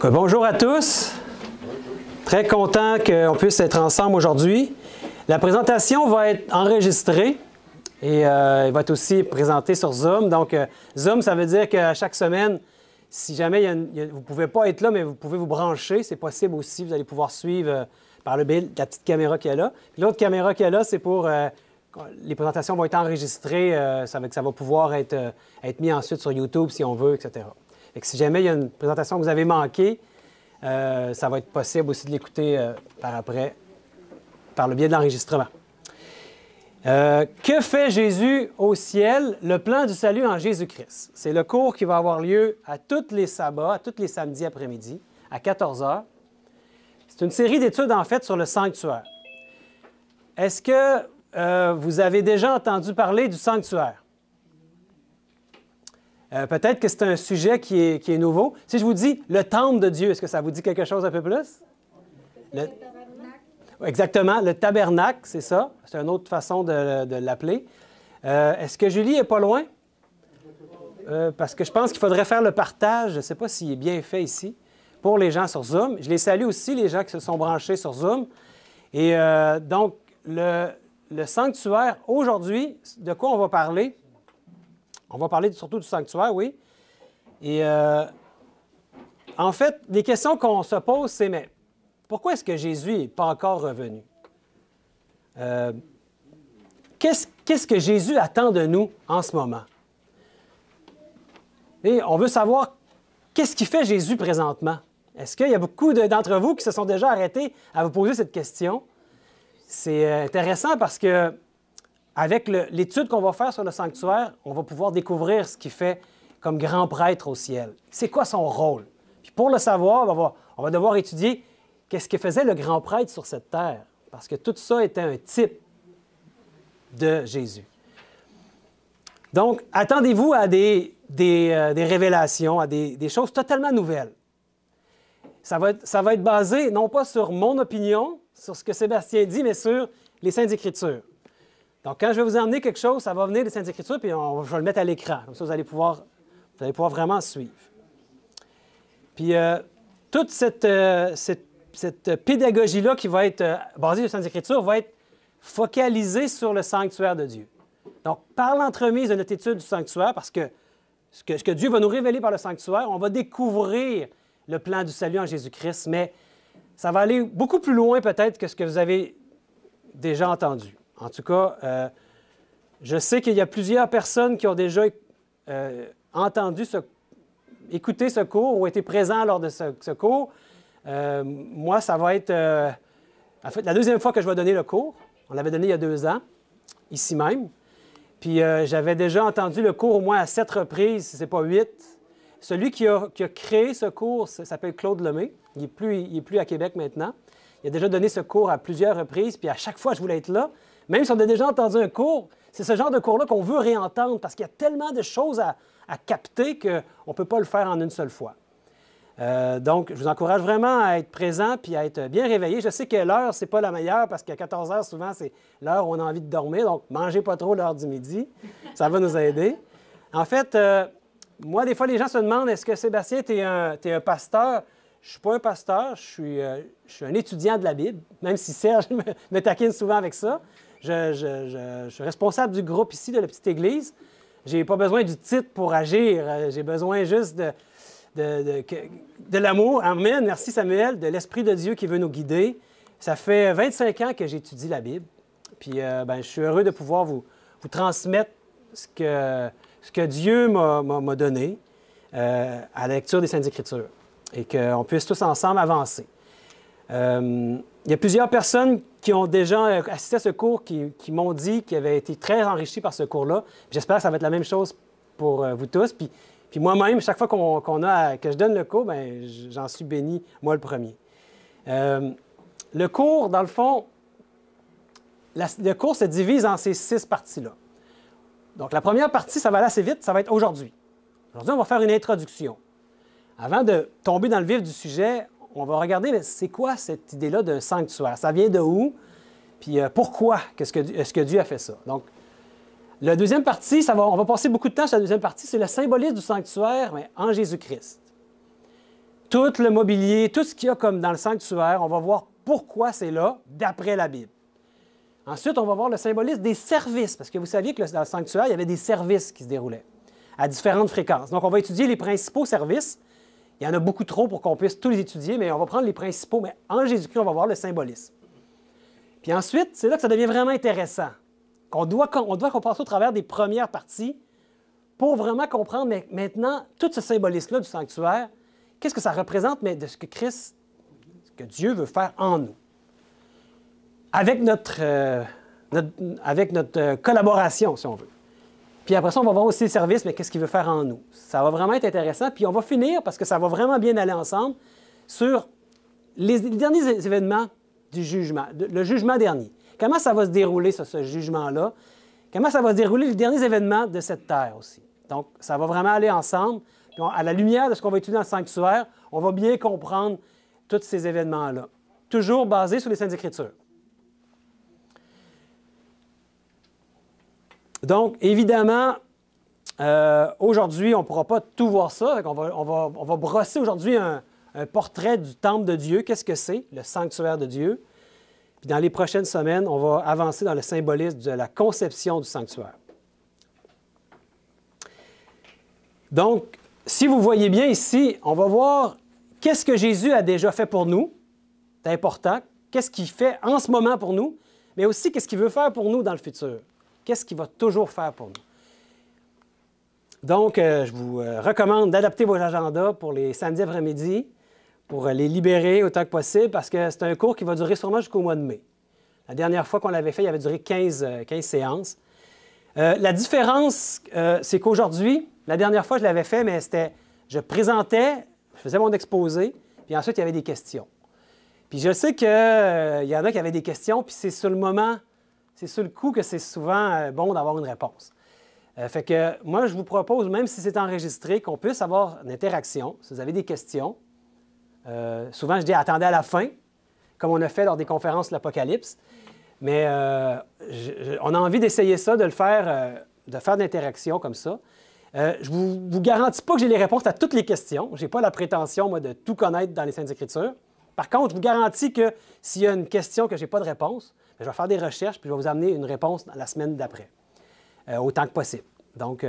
Donc, bonjour à tous. Très content qu'on puisse être ensemble aujourd'hui. La présentation va être enregistrée et elle va être aussi présentée sur Zoom. Donc, Zoom, ça veut dire qu'à chaque semaine, si jamais vous ne pouvez pas être là, mais vous pouvez vous brancher, c'est possible aussi. Vous allez pouvoir suivre par le biais de la petite caméra qu'il y a là. L'autre caméra qu'il y a là, c'est pour... les présentations vont être enregistrées, ça va pouvoir être mis ensuite sur YouTube si on veut, etc. Fait que si jamais il y a une présentation que vous avez manquée, ça va être possible aussi de l'écouter par après, par le biais de l'enregistrement. Que fait Jésus au ciel? Le plan du salut en Jésus-Christ. C'est le cours qui va avoir lieu à tous les sabbats, à tous les samedis après-midi, à 14 h. C'est une série d'études, en fait, sur le sanctuaire. Est-ce que vous avez déjà entendu parler du sanctuaire? Peut-être que c'est un sujet qui est nouveau. Si je vous dis le temple de Dieu, est-ce que ça vous dit quelque chose un peu plus? Exactement, le tabernacle, c'est ça. C'est une autre façon de l'appeler. Est-ce que Julie n'est pas loin? Parce que je pense qu'il faudrait faire le partage. Je ne sais pas s'il est bien fait ici, pour les gens sur Zoom. Je les salue aussi, les gens qui se sont branchés sur Zoom. Et donc, le sanctuaire, aujourd'hui, de quoi on va parler? On va parler surtout du sanctuaire, oui. Et en fait, les questions qu'on se pose, c'est, mais pourquoi est-ce que Jésus n'est pas encore revenu? Qu'est-ce que Jésus attend de nous en ce moment? Et on veut savoir, qu'est-ce qui fait Jésus présentement? Est-ce qu'il y a beaucoup d'entre vous qui se sont déjà arrêtés à vous poser cette question? C'est intéressant parce que avec l'étude qu'on va faire sur le sanctuaire, on va pouvoir découvrir ce qu'il fait comme grand prêtre au ciel. C'est quoi son rôle? Puis pour le savoir, on va devoir étudier qu'est-ce que faisait le grand prêtre sur cette terre, parce que tout ça était un type de Jésus. Donc, attendez-vous à des révélations, à des choses totalement nouvelles. Ça va être basé non pas sur mon opinion, sur ce que Sébastien dit, mais sur les Saintes Écritures. Donc, quand je vais vous emmener quelque chose, ça va venir des Saintes Écritures, puis je vais le mettre à l'écran. Comme ça, vous allez pouvoir vraiment suivre. Puis, toute cette pédagogie-là qui va être basée sur les Saintes Écritures va être focalisée sur le sanctuaire de Dieu. Donc, par l'entremise de notre étude du sanctuaire, parce que ce que Dieu va nous révéler par le sanctuaire, on va découvrir le plan du salut en Jésus-Christ, mais ça va aller beaucoup plus loin peut-être que ce que vous avez déjà entendu. En tout cas, je sais qu'il y a plusieurs personnes qui ont déjà écouté ce cours ou été présents lors de ce cours. Moi, ça va être en fait la deuxième fois que je vais donner le cours. On l'avait donné il y a 2 ans, ici même. Puis j'avais déjà entendu le cours au moins à 7 reprises, si ce n'est pas 8. Celui qui a créé ce cours s'appelle Claude Lemay. Il n'est plus à Québec maintenant. Il a déjà donné ce cours à plusieurs reprises, puis à chaque fois, je voulais être là. Même si on a déjà entendu un cours, c'est ce genre de cours-là qu'on veut réentendre parce qu'il y a tellement de choses à capter qu'on ne peut pas le faire en une seule fois. Donc, je vous encourage vraiment à être présent puis à être bien réveillé. Je sais que l'heure, ce n'est pas la meilleure parce qu'à 14 h, souvent, c'est l'heure où on a envie de dormir. Donc, mangez pas trop l'heure du midi. Ça va nous aider. En fait, moi, des fois, les gens se demandent, est-ce que Sébastien, tu es un pasteur? Je ne suis pas un pasteur, je suis un étudiant de la Bible, même si Serge me taquine souvent avec ça. Je suis responsable du groupe ici, de la petite église. Je n'ai pas besoin du titre pour agir. J'ai besoin juste de l'amour. Amen. Merci Samuel, de l'Esprit de Dieu qui veut nous guider. Ça fait 25 ans que j'étudie la Bible. Puis je suis heureux de pouvoir vous transmettre ce que Dieu m'a donné à la lecture des Saintes Écritures et qu'on puisse tous ensemble avancer. Il y a plusieurs personnes qui ont déjà assisté à ce cours qui m'ont dit qu'ils avaient été très enrichis par ce cours-là. J'espère que ça va être la même chose pour vous tous. Puis moi-même, chaque fois que je donne le cours, j'en suis béni, moi le premier. Le cours, dans le fond, le cours se divise en ces 6 parties-là. Donc, la première partie, ça va aller assez vite, ça va être aujourd'hui. Aujourd'hui, on va faire une introduction. Avant de tomber dans le vif du sujet, on va regarder, c'est quoi cette idée-là d'un sanctuaire? Ça vient de où? Puis pourquoi est-ce que Dieu a fait ça? Donc, la deuxième partie, on va passer beaucoup de temps sur la deuxième partie, c'est le symbolisme du sanctuaire mais en Jésus-Christ. tout le mobilier, tout ce qu'il y a comme dans le sanctuaire, on va voir pourquoi c'est là, d'après la Bible. Ensuite, on va voir le symbolisme des services, parce que vous saviez que dans le sanctuaire, il y avait des services qui se déroulaient à différentes fréquences. Donc, on va étudier les principaux services. Il y en a beaucoup trop pour qu'on puisse tous les étudier, mais on va prendre les principaux. Mais en Jésus-Christ, on va voir le symbolisme. Puis ensuite, c'est là que ça devient vraiment intéressant. On doit passer au travers des premières parties pour vraiment comprendre mais maintenant tout ce symbolisme-là du sanctuaire, qu'est-ce que ça représente, mais de ce que Christ, ce que Dieu veut faire en nous. Avec notre collaboration, si on veut. Puis après ça, on va voir aussi le service, mais qu'est-ce qu'il veut faire en nous. Ça va vraiment être intéressant. Puis on va finir, parce que ça va vraiment bien aller ensemble, sur les derniers événements du jugement, le jugement dernier. Comment ça va se dérouler, ce jugement-là? Comment ça va se dérouler les derniers événements de cette terre aussi? Donc, ça va vraiment aller ensemble. Puis à la lumière de ce qu'on va étudier dans le sanctuaire, on va bien comprendre tous ces événements-là. Toujours basés sur les Saintes Écritures. Donc, évidemment, aujourd'hui, on ne pourra pas tout voir ça. On va brosser aujourd'hui un portrait du temple de Dieu. Qu'est-ce que c'est, le sanctuaire de Dieu? Puis dans les prochaines semaines, on va avancer dans le symbolisme de la conception du sanctuaire. Donc, si vous voyez bien ici, on va voir qu'est-ce que Jésus a déjà fait pour nous. C'est important. Qu'est-ce qu'il fait en ce moment pour nous, mais aussi qu'est-ce qu'il veut faire pour nous dans le futur. Qu'est-ce qu'il va toujours faire pour nous. Donc, je vous recommande d'adapter vos agendas pour les samedis après-midi, pour les libérer autant que possible, parce que c'est un cours qui va durer sûrement jusqu'au mois de mai. La dernière fois qu'on l'avait fait, il avait duré 15 séances. La différence, c'est qu'aujourd'hui, la dernière fois, je l'avais fait, mais c'était, je présentais, je faisais mon exposé, puis ensuite, il y avait des questions. Puis je sais qu'il y en a qui avaient des questions, puis c'est sur le moment, c'est sur le coup que c'est souvent bon d'avoir une réponse. Fait que moi, je vous propose, même si c'est enregistré, qu'on puisse avoir une interaction. Si vous avez des questions, souvent je dis attendez à la fin, comme on a fait lors des conférences de l'Apocalypse. Mais on a envie d'essayer ça, de faire de l'interaction comme ça. Je ne vous garantis pas que j'ai les réponses à toutes les questions. Je n'ai pas la prétention, moi, de tout connaître dans les Saintes Écritures. Par contre, je vous garantis que s'il y a une question que je n'ai pas de réponse, je vais faire des recherches puis je vais vous amener une réponse la semaine d'après, autant que possible. Donc,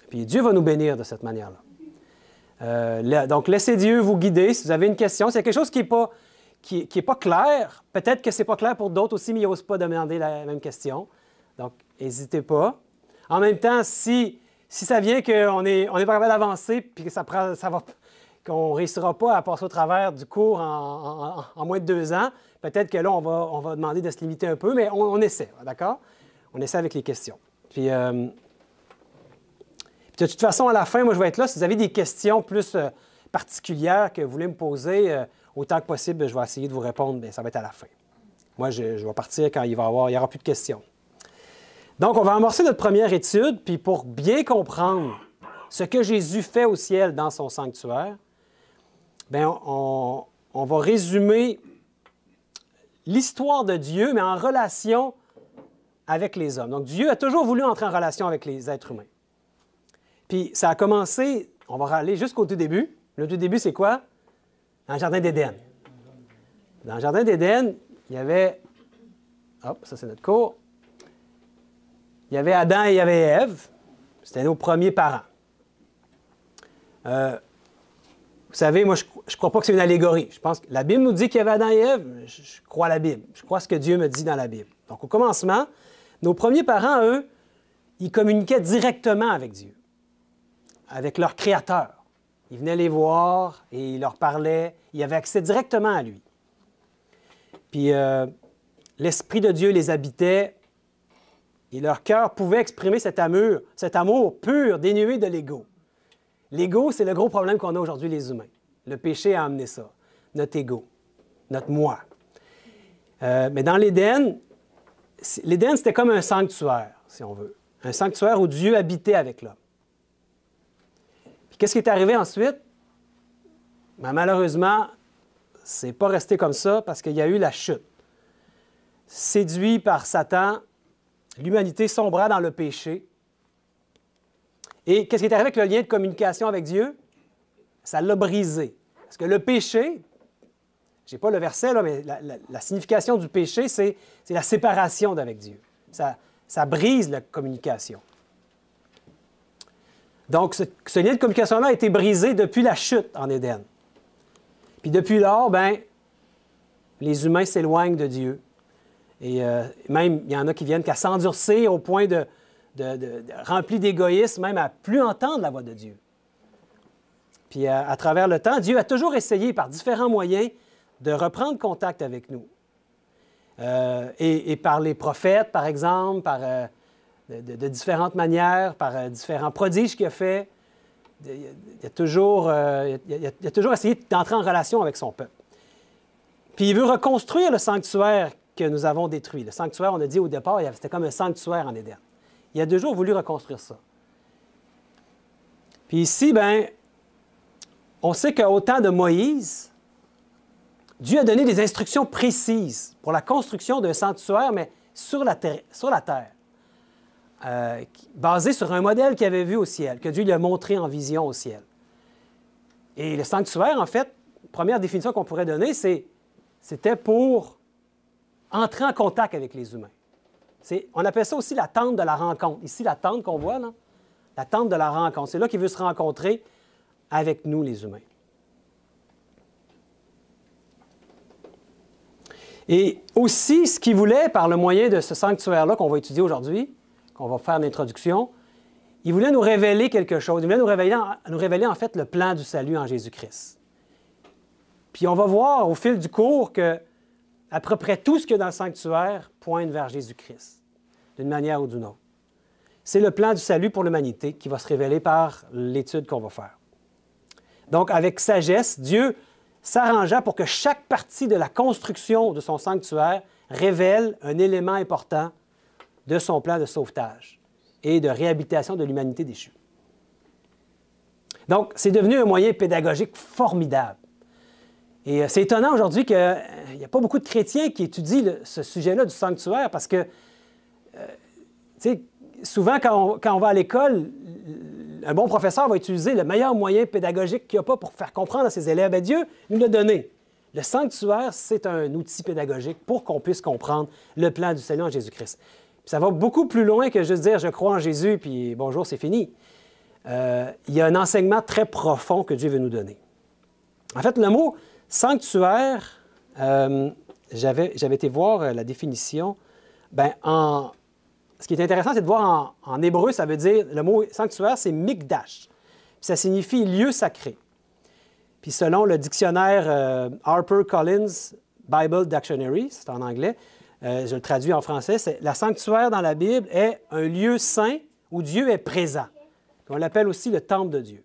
puis Dieu va nous bénir de cette manière-là. Donc, laissez Dieu vous guider. Si vous avez une question, s'il y a quelque chose qui n'est pas clair, peut-être que ce n'est pas clair pour d'autres aussi, mais ils n'osent pas demander la même question. Donc, n'hésitez pas. En même temps, si ça vient qu'on n'est pas capable d'avancer puis que qu'on ne réussira pas à passer au travers du cours en moins de 2 ans, peut-être que là, on va demander de se limiter un peu, mais on essaie, d'accord? On essaie avec les questions. Puis, de toute façon, à la fin, moi, je vais être là. Si vous avez des questions plus particulières que vous voulez me poser, autant que possible, je vais essayer de vous répondre, mais ça va être à la fin. Moi, je vais partir quand il n'y aura plus de questions. Donc, on va amorcer notre première étude, puis pour bien comprendre ce que Jésus fait au ciel dans son sanctuaire, bien, on va résumer l'histoire de Dieu, mais en relation avec les hommes. Donc, Dieu a toujours voulu entrer en relation avec les êtres humains. Puis, ça a commencé, on va aller jusqu'au tout début. Le tout début, c'est quoi? Dans le Jardin d'Éden. Dans le Jardin d'Éden, il y avait... Hop, ça, c'est notre cours. Il y avait Adam et il y avait Ève. C'était nos premiers parents. Vous savez, moi, je ne crois pas que c'est une allégorie. Je pense que la Bible nous dit qu'il y avait Adam et Ève. Je crois à la Bible. Je crois à ce que Dieu me dit dans la Bible. Donc, au commencement, nos premiers parents, eux, ils communiquaient directement avec Dieu, avec leur Créateur. Ils venaient les voir et ils leur parlaient. Ils avaient accès directement à lui. Puis, l'Esprit de Dieu les habitait et leur cœur pouvait exprimer cet amour pur, dénué de l'ego. L'ego, c'est le gros problème qu'on a aujourd'hui, les humains. Le péché a amené ça, notre ego, notre moi. Mais dans l'Éden, c'était comme un sanctuaire, si on veut. Un sanctuaire où Dieu habitait avec l'homme. Puis qu'est-ce qui est arrivé ensuite? Ben, malheureusement, c'est pas resté comme ça parce qu'il y a eu la chute. Séduit par Satan, l'humanité sombra dans le péché. Et qu'est-ce qui est arrivé avec le lien de communication avec Dieu? Ça l'a brisé. Parce que le péché, je n'ai pas le verset, là, mais la signification du péché, c'est la séparation d'avec Dieu. Ça brise la communication. Donc, ce lien de communication-là a été brisé depuis la chute en Éden. Puis depuis lors, ben, les humains s'éloignent de Dieu. Et même, il y en a qui viennent qu'à s'endurcir au point de rempli d'égoïsme, même à plus entendre la voix de Dieu. Puis à travers le temps, Dieu a toujours essayé par différents moyens de reprendre contact avec nous. Et par les prophètes, par exemple, par, de différentes manières, par différents prodiges qu'il a fait. Il a toujours essayé d'entrer en relation avec son peuple. Puis il veut reconstruire le sanctuaire que nous avons détruit. Le sanctuaire, on a dit au départ, c'était comme un sanctuaire en Éden. Il a toujours voulu reconstruire ça. Puis ici, bien, on sait qu'au temps de Moïse, Dieu a donné des instructions précises pour la construction d'un sanctuaire, mais sur la terre, basé sur un modèle qu'il avait vu au ciel, que Dieu lui a montré en vision au ciel. Et le sanctuaire, en fait, première définition qu'on pourrait donner, c'était pour entrer en contact avec les humains. On appelle ça aussi la tente de la rencontre. Ici, la tente qu'on voit, là, la tente de la rencontre. C'est là qu'il veut se rencontrer avec nous, les humains. Et aussi, ce qu'il voulait, par le moyen de ce sanctuaire-là qu'on va étudier aujourd'hui, qu'on va faire l'introduction, il voulait nous révéler quelque chose. Il voulait nous révéler en fait le plan du salut en Jésus-Christ. Puis on va voir au fil du cours que à peu près tout ce qu'il y a dans le sanctuaire pointe vers Jésus-Christ, d'une manière ou d'une autre. C'est le plan du salut pour l'humanité qui va se révéler par l'étude qu'on va faire. Donc, avec sagesse, Dieu s'arrangea pour que chaque partie de la construction de son sanctuaire révèle un élément important de son plan de sauvetage et de réhabilitation de l'humanité déchue. Donc, c'est devenu un moyen pédagogique formidable. Et c'est étonnant aujourd'hui qu'il n'y a pas beaucoup de chrétiens qui étudient ce sujet-là du sanctuaire parce que, tu sais, souvent quand on va à l'école, un bon professeur va utiliser le meilleur moyen pédagogique qu'il n'y a pas pour faire comprendre à ses élèves. Bien, Dieu nous l'a donné. Le sanctuaire, c'est un outil pédagogique pour qu'on puisse comprendre le plan du salut en Jésus-Christ. Puis ça va beaucoup plus loin que juste dire « je crois en Jésus » puis « bonjour, c'est fini ». Il y a un enseignement très profond que Dieu veut nous donner. En fait, le mot « sanctuaire », j'avais été voir la définition. Bien, ce qui est intéressant, c'est de voir en hébreu, ça veut dire, le mot sanctuaire, c'est mikdash. Puis ça signifie lieu sacré. Puis selon le dictionnaire HarperCollins Bible Dictionary, c'est en anglais, je le traduis en français, la sanctuaire dans la Bible est un lieu saint où Dieu est présent. On l'appelle aussi le temple de Dieu.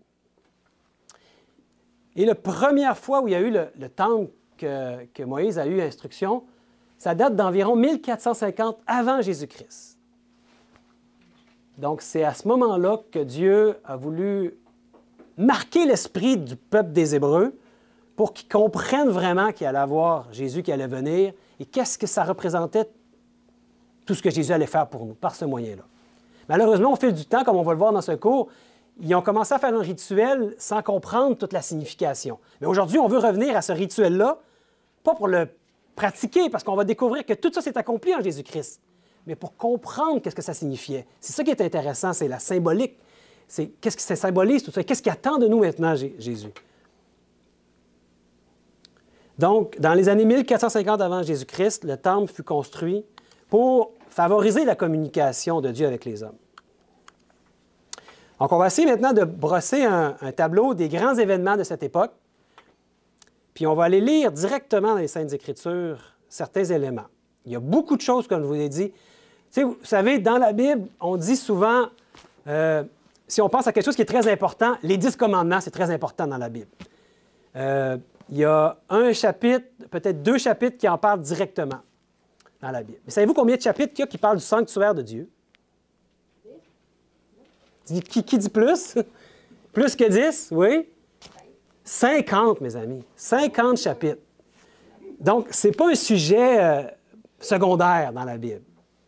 Et la première fois où il y a eu le temple que Moïse a eu instruction, ça date d'environ 1450 avant Jésus-Christ. Donc, c'est à ce moment-là que Dieu a voulu marquer l'esprit du peuple des Hébreux pour qu'ils comprennent vraiment qu'il allait avoir Jésus qui allait venir et qu'est-ce que ça représentait, tout ce que Jésus allait faire pour nous, par ce moyen-là. Malheureusement, au fil du temps, comme on va le voir dans ce cours, ils ont commencé à faire un rituel sans comprendre toute la signification. Mais aujourd'hui, on veut revenir à ce rituel-là, pas pour le pratiquer, parce qu'on va découvrir que tout ça s'est accompli en Jésus-Christ, mais pour comprendre qu'est-ce que ça signifiait. C'est ça qui est intéressant, c'est la symbolique. C'est qu'est-ce que ça symbolise, tout ça. Qu'est-ce qui attend de nous maintenant, Jésus? Donc, dans les années 1450 avant Jésus-Christ, le temple fut construit pour favoriser la communication de Dieu avec les hommes. Donc, on va essayer maintenant de brosser un tableau des grands événements de cette époque, puis on va aller lire directement dans les Saintes Écritures certains éléments. Il y a beaucoup de choses, comme je vous l'ai dit. Tu sais, vous savez, dans la Bible, on dit souvent, si on pense à quelque chose qui est très important, les 10 commandements, c'est très important dans la Bible. Il y a un chapitre, peut-être 2 chapitres qui en parlent directement dans la Bible. Mais savez-vous combien de chapitres il y a qui parlent du sanctuaire de Dieu? Qui dit plus? Plus que 10, oui? 50, mes amis. 50 chapitres. Donc, ce n'est pas un sujet secondaire dans la Bible.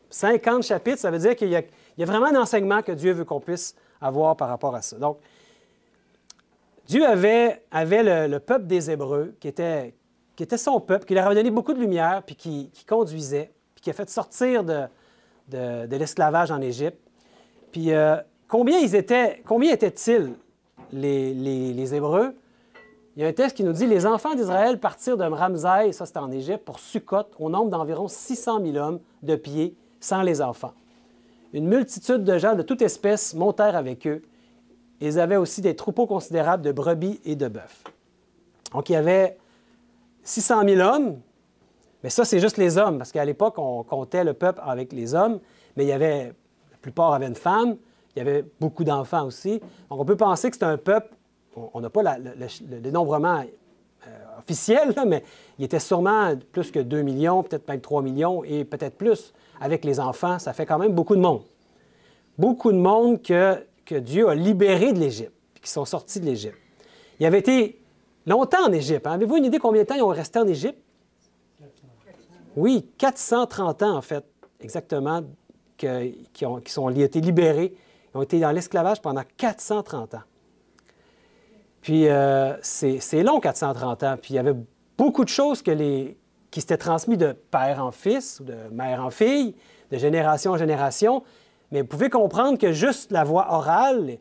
50 chapitres, ça veut dire qu'il y a vraiment un enseignement que Dieu veut qu'on puisse avoir par rapport à ça. Donc, Dieu avait le peuple des Hébreux, qui était son peuple, qui leur avait donné beaucoup de lumière, puis qui conduisait, puis qui a fait sortir de l'esclavage en Égypte. Puis combien étaient-ils, les Hébreux? Il y a un texte qui nous dit « Les enfants d'Israël partirent de Ramsès, ça c'était en Égypte, pour Sukkot, au nombre d'environ 600 000 hommes de pied, sans les enfants. Une multitude de gens de toute espèce montèrent avec eux. Ils avaient aussi des troupeaux considérables de brebis et de bœufs. » Donc, il y avait 600 000 hommes, mais ça, c'est juste les hommes, parce qu'à l'époque, on comptait le peuple avec les hommes, mais la plupart avaient une femme, il y avait beaucoup d'enfants aussi. Donc, on peut penser que c'est un peuple, on n'a pas le dénombrement officiel, là, mais il était sûrement plus que 2 millions, peut-être même 3 millions, et peut-être plus avec les enfants. Ça fait quand même beaucoup de monde. Beaucoup de monde que Dieu a libéré de l'Égypte, puis qui sont sortis de l'Égypte. Ils avaient été longtemps en Égypte. Hein? Avez-vous une idée combien de temps ils ont resté en Égypte? Oui, 430 ans, en fait, exactement, qui ont été libérés. Ils ont été dans l'esclavage pendant 430 ans. Puis, c'est long, 430 ans. Puis, il y avait beaucoup de choses qui s'étaient transmises de père en fils, ou de mère en fille, de génération en génération. Mais vous pouvez comprendre que juste la voie orale,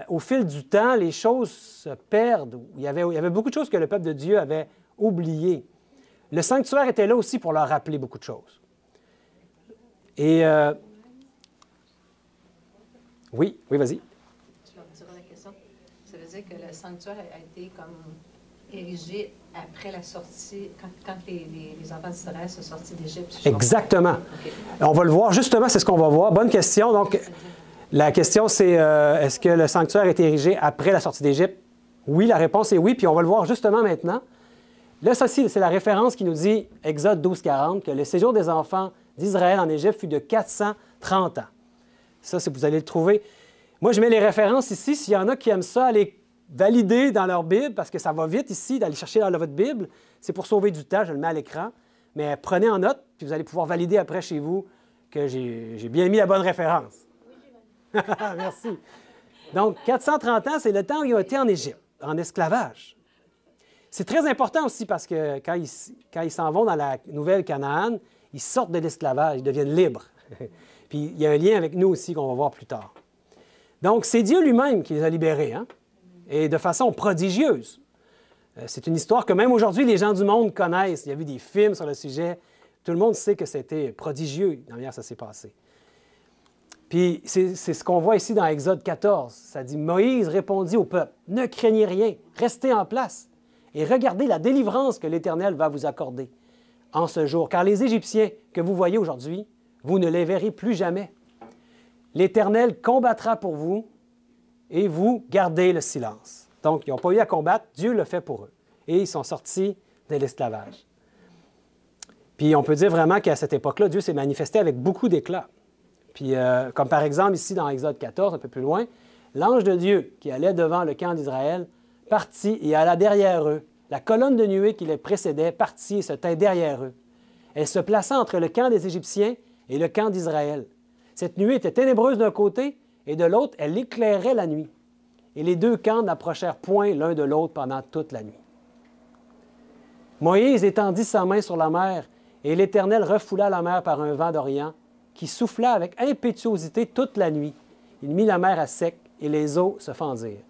au fil du temps, les choses se perdent. Il y avait beaucoup de choses que le peuple de Dieu avait oubliées. Le sanctuaire était là aussi pour leur rappeler beaucoup de choses. Et... oui, vas-y. Je vais retirer la question. Ça veut dire que le sanctuaire a été comme érigé après la sortie, quand les enfants d'Israël sont sortis d'Égypte. Exactement. Okay. On va le voir, justement, c'est ce qu'on va voir. Bonne question. Donc, la question, c'est est-ce que le sanctuaire a été érigé après la sortie d'Égypte? Oui, la réponse est oui, puis on va le voir justement maintenant. Là, ça, c'est la référence qui nous dit, Exode 12, 40, que le séjour des enfants d'Israël en Égypte fut de 430 ans. Ça, vous allez le trouver. Moi, je mets les références ici. S'il y en a qui aiment ça, allez valider dans leur Bible, parce que ça va vite ici d'aller chercher dans votre Bible. C'est pour sauver du temps, je le mets à l'écran. Mais prenez en note, puis vous allez pouvoir valider après chez vous que j'ai bien mis la bonne référence. Oui, merci. Donc, 430 ans, c'est le temps où ils ont été en Égypte, en esclavage. C'est très important aussi parce que quand ils s'en vont dans la nouvelle Canaan, ils sortent de l'esclavage, ils deviennent libres. Puis il y a un lien avec nous aussi qu'on va voir plus tard. Donc, c'est Dieu lui-même qui les a libérés, hein? Et de façon prodigieuse. C'est une histoire que même aujourd'hui, les gens du monde connaissent. Il y a eu des films sur le sujet. Tout le monde sait que c'était prodigieux, la manière ça s'est passé. Puis c'est ce qu'on voit ici dans Exode 14. Ça dit « Moïse répondit au peuple, « Ne craignez rien, restez en place et regardez la délivrance que l'Éternel va vous accorder en ce jour. Car les Égyptiens que vous voyez aujourd'hui, vous ne les verrez plus jamais. L'Éternel combattra pour vous et vous gardez le silence. » Donc, ils n'ont pas eu à combattre, Dieu le fait pour eux. Et ils sont sortis de l'esclavage. Puis on peut dire vraiment qu'à cette époque-là, Dieu s'est manifesté avec beaucoup d'éclat. Puis, comme par exemple ici dans Exode 14, un peu plus loin, l'ange de Dieu qui allait devant le camp d'Israël partit et alla derrière eux. La colonne de nuée qui les précédait partit et se tint derrière eux. Elle se plaça entre le camp des Égyptiens et le camp d'Israël. Cette nuée était ténébreuse d'un côté et de l'autre, elle éclairait la nuit. Et les deux camps n'approchèrent point l'un de l'autre pendant toute la nuit. Moïse étendit sa main sur la mer, et l'Éternel refoula la mer par un vent d'Orient, qui souffla avec impétuosité toute la nuit. Il mit la mer à sec, et les eaux se fendirent.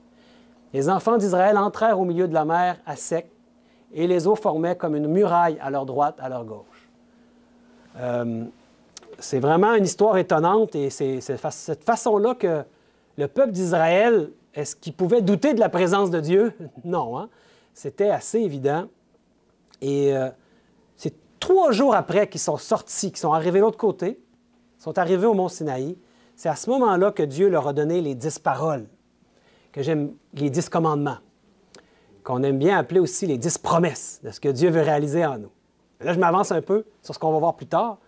Les enfants d'Israël entrèrent au milieu de la mer à sec, et les eaux formaient comme une muraille à leur droite, à leur gauche. C'est vraiment une histoire étonnante, et c'est cette façon-là que le peuple d'Israël, est-ce qu'il pouvait douter de la présence de Dieu? Non, hein? C'était assez évident. Et c'est 3 jours après qu'ils sont sortis, qu'ils sont arrivés de l'autre côté, sont arrivés au mont Sinaï. C'est à ce moment-là que Dieu leur a donné les 10 paroles, que j'aime, les 10 commandements, qu'on aime bien appeler aussi les 10 promesses de ce que Dieu veut réaliser en nous. Là, je m'avance un peu sur ce qu'on va voir plus tard,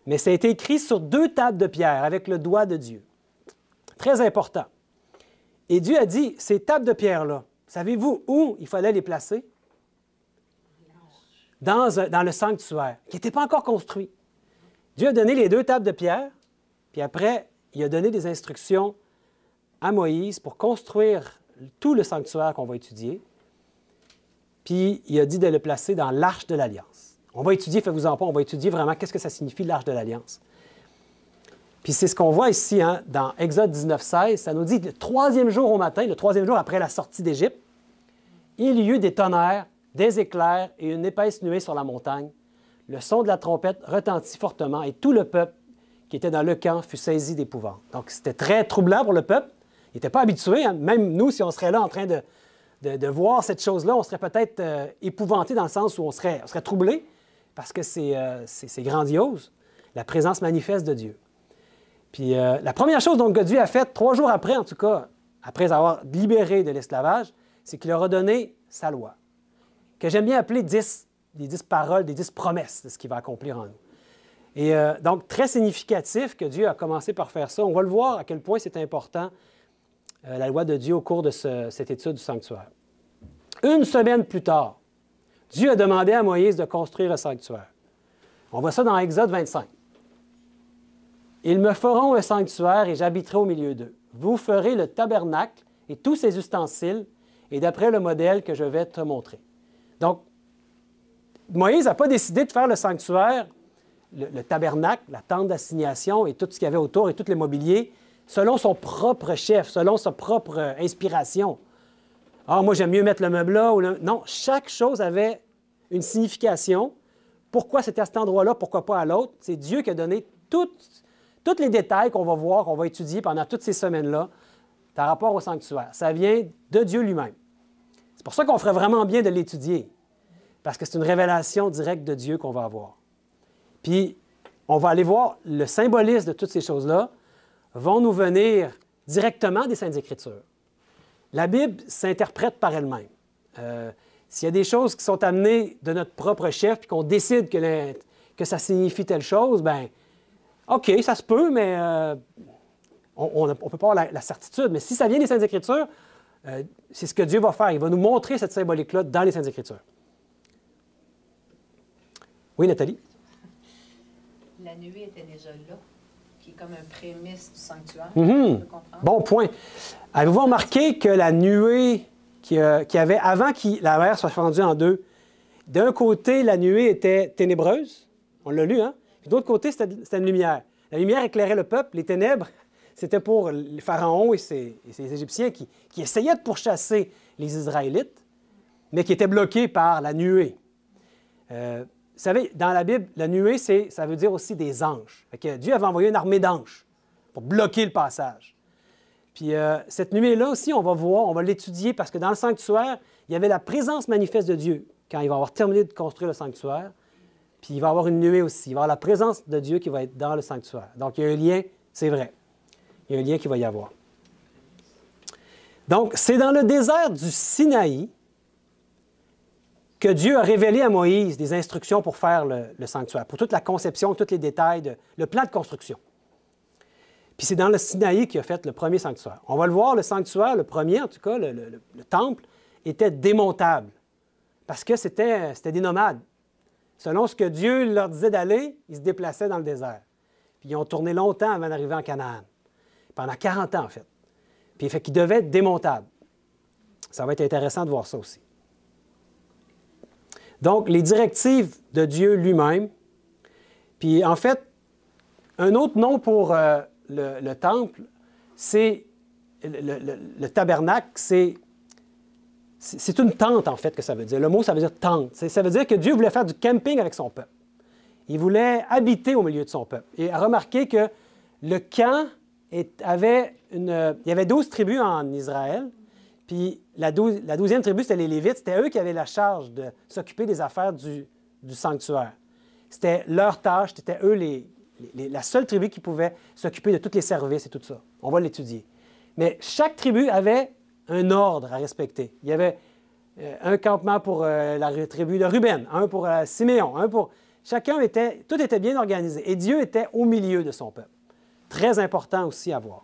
mais ça a été écrit sur 2 tables de pierre avec le doigt de Dieu. Très important. Et Dieu a dit, ces tables de pierre-là, savez-vous où il fallait les placer? Dans le sanctuaire, qui n'était pas encore construit. Dieu a donné les 2 tables de pierre, puis après, il a donné des instructions à Moïse pour construire tout le sanctuaire qu'on va étudier. Puis, il a dit de le placer dans l'Arche de l'Alliance. On va étudier, faites-vous-en pas, on va étudier vraiment qu'est-ce que ça signifie l'Arche de l'Alliance. Puis c'est ce qu'on voit ici, hein, dans Exode 19, 16. Ça nous dit le 3e jour au matin, le 3e jour après la sortie d'Égypte, il y eut des tonnerres, des éclairs et une épaisse nuée sur la montagne. Le son de la trompette retentit fortement et tout le peuple qui était dans le camp fut saisi d'épouvante. Donc c'était très troublant pour le peuple. Il n'était pas habitué. Hein. Même nous, si on serait là en train de voir cette chose-là, on serait peut-être épouvanté dans le sens où on serait troublé parce que c'est grandiose, la présence manifeste de Dieu. Puis la première chose donc, que Dieu a faite, 3 jours après en tout cas, après avoir libéré de l'esclavage, c'est qu'il leur a donné sa loi, que j'aime bien appeler les 10 paroles, des 10 promesses de ce qu'il va accomplir en nous. Et donc, très significatif que Dieu a commencé par faire ça. On va le voir à quel point c'est important, la loi de Dieu, au cours de cette étude du sanctuaire. 1 semaine plus tard, Dieu a demandé à Moïse de construire un sanctuaire. On voit ça dans Exode 25. « Ils me feront un sanctuaire et j'habiterai au milieu d'eux. Vous ferez le tabernacle et tous ses ustensiles, et d'après le modèle que je vais te montrer. » Donc, Moïse n'a pas décidé de faire le sanctuaire, le tabernacle, la tente d'assignation et tout ce qu'il y avait autour et tout le mobilier, selon son propre chef, selon sa propre inspiration. « Ah, moi, j'aime mieux mettre le meuble là. » Non, chaque chose avait une signification. Pourquoi c'était à cet endroit-là, pourquoi pas à l'autre? C'est Dieu qui a donné tous les détails qu'on va voir, qu'on va étudier pendant toutes ces semaines-là par rapport au sanctuaire. Ça vient de Dieu lui-même. C'est pour ça qu'on ferait vraiment bien de l'étudier, parce que c'est une révélation directe de Dieu qu'on va avoir. Puis, on va aller voir le symbolisme de toutes ces choses-là vont nous venir directement des Saintes Écritures. La Bible s'interprète par elle-même. S'il y a des choses qui sont amenées de notre propre chef puis qu'on décide que ça signifie telle chose, bien, OK, ça se peut, mais on ne peut pas avoir la certitude. Mais si ça vient des Saintes Écritures, c'est ce que Dieu va faire. Il va nous montrer cette symbolique-là dans les Saintes Écritures. Oui, Nathalie? La nuée était déjà là, qui est comme un prémisse du sanctuaire. Bon point. Avez-vous remarqué que la nuée qu'il y avait avant que la mer soit fendue en deux, d'un côté, la nuée était ténébreuse, on l'a lu, hein? Puis de l'autre côté, c'était une lumière. La lumière éclairait le peuple, les ténèbres, c'était pour les pharaons et ses Égyptiens qui essayaient de pourchasser les Israélites, mais qui étaient bloqués par la nuée. Vous savez, dans la Bible, la nuée, ça veut dire aussi des anges. Fait que Dieu avait envoyé une armée d'anges pour bloquer le passage. Puis cette nuée-là aussi, on va voir, on va l'étudier parce que dans le sanctuaire, il y avait la présence manifeste de Dieu quand il va avoir terminé de construire le sanctuaire. Puis il va y avoir une nuée aussi. Il va y avoir la présence de Dieu qui va être dans le sanctuaire. Donc, il y a un lien, c'est vrai. Il y a un lien qui va y avoir. Donc, c'est dans le désert du Sinaï que Dieu a révélé à Moïse des instructions pour faire le sanctuaire, pour toute la conception, tous les détails, le plan de construction. Puis c'est dans le Sinaï qu'il a fait le premier sanctuaire. On va le voir, le sanctuaire, le premier en tout cas, le temple, était démontable parce que c'était des nomades. Selon ce que Dieu leur disait d'aller, ils se déplaçaient dans le désert. Puis ils ont tourné longtemps avant d'arriver en Canaan. Pendant 40 ans, en fait. Puis fait qu'ils devaient être démontables. Ça va être intéressant de voir ça aussi. Donc, les directives de Dieu lui-même. Puis en fait, un autre nom pour le temple, c'est le tabernacle, c'est une tente, en fait, que ça veut dire. Le mot, ça veut dire tente. Ça veut dire que Dieu voulait faire du camping avec son peuple. Il voulait habiter au milieu de son peuple. Et remarquez que le camp il y avait 12 tribus en Israël, puis la 12e tribu, c'était les Lévites. C'était eux qui avaient la charge de s'occuper des affaires du sanctuaire. C'était leur tâche, c'était eux la seule tribu qui pouvait s'occuper de tous les services et tout ça. On va l'étudier. Mais chaque tribu avait un ordre à respecter. Il y avait un campement pour la tribu de Ruben, un pour Siméon, un pour... Tout était bien organisé. Et Dieu était au milieu de son peuple. Très important aussi à voir.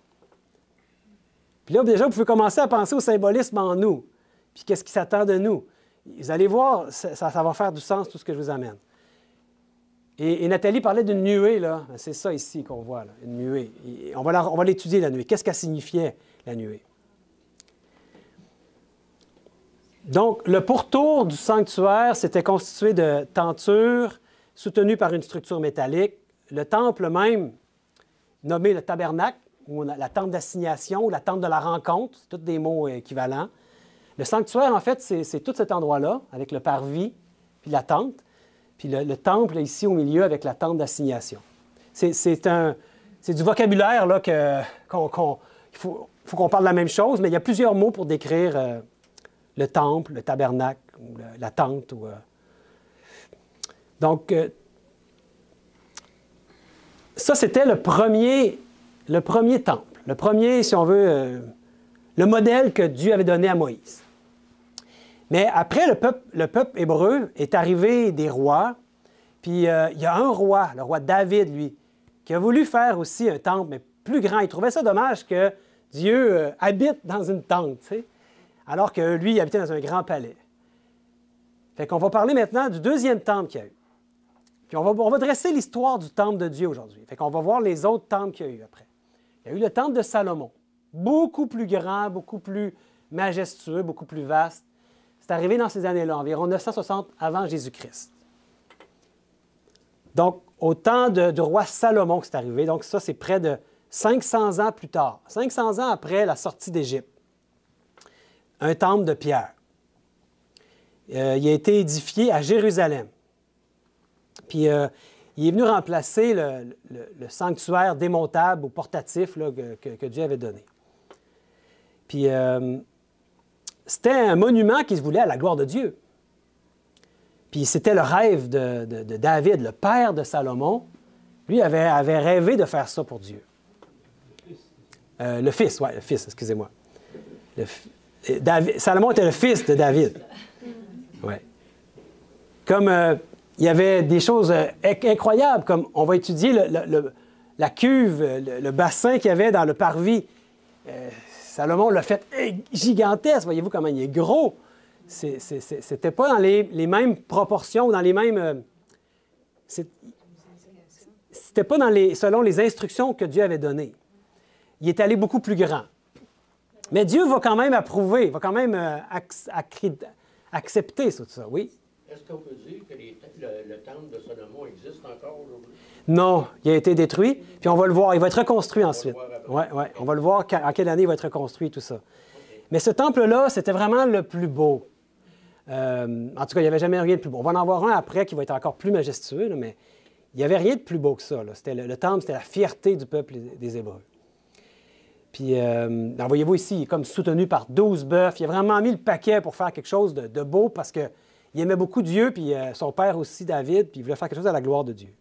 Puis là, déjà, vous pouvez commencer à penser au symbolisme en nous. Puis qu'est-ce qui s'attend de nous? Vous allez voir, ça va faire du sens, tout ce que je vous amène. Et Nathalie parlait d'une nuée, là. C'est ça ici qu'on voit, là, une nuée. Et on va l'étudier, la nuée. Qu'est-ce qu'elle signifiait, la nuée? Donc, le pourtour du sanctuaire, c'était constitué de tentures soutenues par une structure métallique. Le temple même, nommé le tabernacle, ou la tente d'assignation, ou la tente de la rencontre, c'est tous des mots équivalents. Le sanctuaire, en fait, c'est tout cet endroit-là, avec le parvis, puis la tente, puis le temple ici au milieu avec la tente d'assignation. C'est du vocabulaire là, il faut qu'on parle de la même chose, mais il y a plusieurs mots pour décrire le temple, le tabernacle, ou la tente. Donc, ça, c'était le premier temple, le premier, si on veut, le modèle que Dieu avait donné à Moïse. Mais après, le peuple hébreu est arrivé des rois, puis il y a un roi, le roi David, lui, qui a voulu faire aussi un temple, mais plus grand. Il trouvait ça dommage que Dieu habite dans une tente, tu sais, alors que lui, il habitait dans un grand palais. Fait qu'on va parler maintenant du deuxième temple qu'il y a eu. Puis on va dresser l'histoire du temple de Dieu aujourd'hui. Fait qu'on va voir les autres temples qu'il y a eu après. Il y a eu le temple de Salomon, beaucoup plus grand, beaucoup plus majestueux, beaucoup plus vaste. C'est arrivé dans ces années-là, environ 960 avant Jésus-Christ. Donc, au temps du roi Salomon que c'est arrivé, donc ça, c'est près de 500 ans plus tard, 500 ans après la sortie d'Égypte. Un temple de pierre. Il a été édifié à Jérusalem. Puis, il est venu remplacer le sanctuaire démontable ou portatif là, que Dieu avait donné. Puis, c'était un monument qui se voulait à la gloire de Dieu. Puis, c'était le rêve de David, le père de Salomon. Lui avait rêvé de faire ça pour Dieu. Le fils, excusez-moi. Salomon était le fils de David. Ouais. Comme il y avait des choses incroyables, comme on va étudier la cuve, le bassin qu'il y avait dans le parvis. Salomon l'a fait gigantesque. Voyez-vous comment il est gros. C'était pas dans les mêmes proportions, dans les mêmes... C'était pas selon les instructions que Dieu avait données. Il est allé beaucoup plus grand. Mais Dieu va quand même approuver, va quand même accepter tout ça, oui. Est-ce qu'on peut dire que le temple de Salomon existe encore aujourd'hui? Non, il a été détruit, puis on va le voir, il va être reconstruit ensuite. Oui, on va le voir en quelle année il va être reconstruit, tout ça. Okay. Mais ce temple-là, c'était vraiment le plus beau. En tout cas, il n'y avait jamais rien de plus beau. On va en avoir un après qui va être encore plus majestueux, là, mais il n'y avait rien de plus beau que ça. Le temple, c'était la fierté du peuple des Hébreux. Puis, voyez-vous ici, il est comme soutenu par 12 bœufs. Il a vraiment mis le paquet pour faire quelque chose de beau parce qu'il aimait beaucoup Dieu, puis son père aussi, David, puis il voulait faire quelque chose à la gloire de Dieu.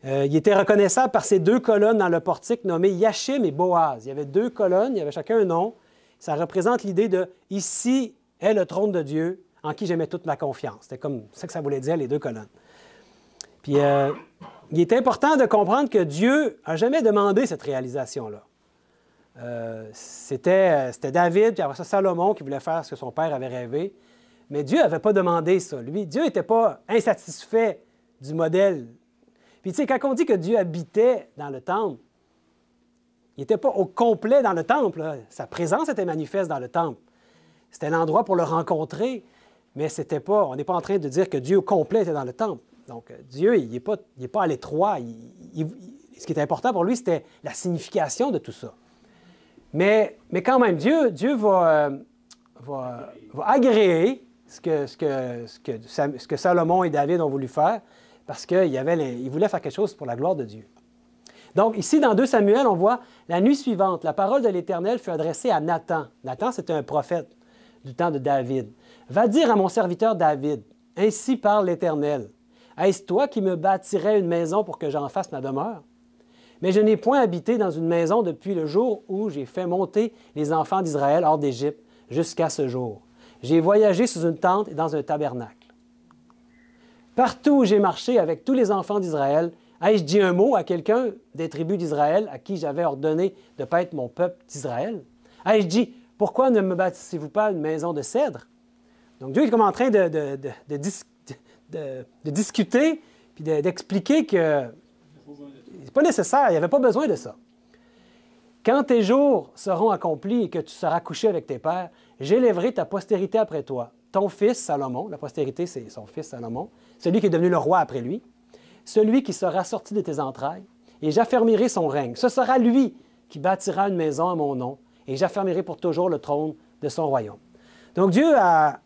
Il était reconnaissable par ces 2 colonnes dans le portique nommées Yachim et Boaz. Il y avait 2 colonnes, il y avait chacun un nom. Ça représente l'idée de « Ici est le trône de Dieu en qui j'ai mis toute ma confiance ». C'était comme ça que ça voulait dire, les 2 colonnes. Puis, il est important de comprendre que Dieu n'a jamais demandé cette réalisation-là. C'était David, puis après ça, Salomon qui voulait faire ce que son père avait rêvé. Mais Dieu n'avait pas demandé ça. Lui, Dieu n'était pas insatisfait du modèle. Puis, tu sais, quand on dit que Dieu habitait dans le temple, il n'était pas au complet dans le temple, là. Sa présence était manifeste dans le temple. C'était l'endroit pour le rencontrer, mais c'était pas, on n'est pas en train de dire que Dieu au complet était dans le temple. Donc, Dieu, il n'est pas à l'étroit. Ce qui était important pour lui, c'était la signification de tout ça. Mais quand même, Dieu va agréer ce que Salomon et David ont voulu faire parce qu'ils voulaient faire quelque chose pour la gloire de Dieu. Donc, ici, dans 2 Samuel, on voit la nuit suivante, la parole de l'Éternel fut adressée à Nathan. Nathan, c'était un prophète du temps de David. « Va dire à mon serviteur David, ainsi parle l'Éternel. Est-ce toi qui me bâtirais une maison pour que j'en fasse ma demeure? Mais je n'ai point habité dans une maison depuis le jour où j'ai fait monter les enfants d'Israël hors d'Égypte jusqu'à ce jour. J'ai voyagé sous une tente et dans un tabernacle. Partout où j'ai marché avec tous les enfants d'Israël, ai-je dit un mot à quelqu'un des tribus d'Israël à qui j'avais ordonné de paître mon peuple d'Israël? Ai-je dit, pourquoi ne me bâtissez-vous pas une maison de cèdre? Donc Dieu est comme en train de discuter puis d'expliquer que c'est pas nécessaire, il n'y avait pas besoin de ça. Quand tes jours seront accomplis et que tu seras couché avec tes pères, j'élèverai ta postérité après toi. Ton fils Salomon, la postérité, c'est son fils Salomon, celui qui est devenu le roi après lui, celui qui sera sorti de tes entrailles, et j'affermirai son règne. Ce sera lui qui bâtira une maison à mon nom, et j'affermirai pour toujours le trône de son royaume. Donc Dieu a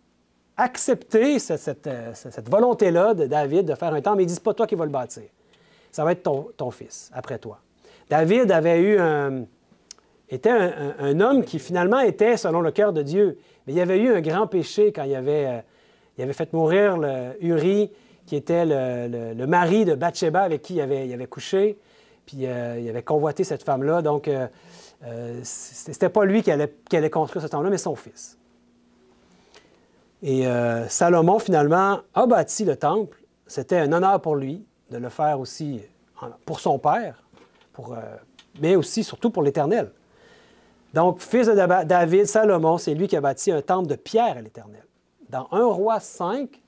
accepté cette volonté-là de David de faire un temple, mais il dit, c'est pas toi qui vas le bâtir. Ça va être ton fils, après toi. David était un homme qui finalement était selon le cœur de Dieu, mais il y avait eu un grand péché quand il avait fait mourir Uri, qui était le mari de Bathsheba avec qui il avait couché, puis il avait convoité cette femme-là. Donc, ce n'était pas lui qui allait construire ce temple-là, mais son fils. Et Salomon, finalement, a bâti le temple. C'était un honneur pour lui de le faire aussi pour son père, mais aussi, surtout pour l'Éternel. Donc, fils de David, Salomon, c'est lui qui a bâti un temple de pierre à l'Éternel. Dans 1 Roi 5,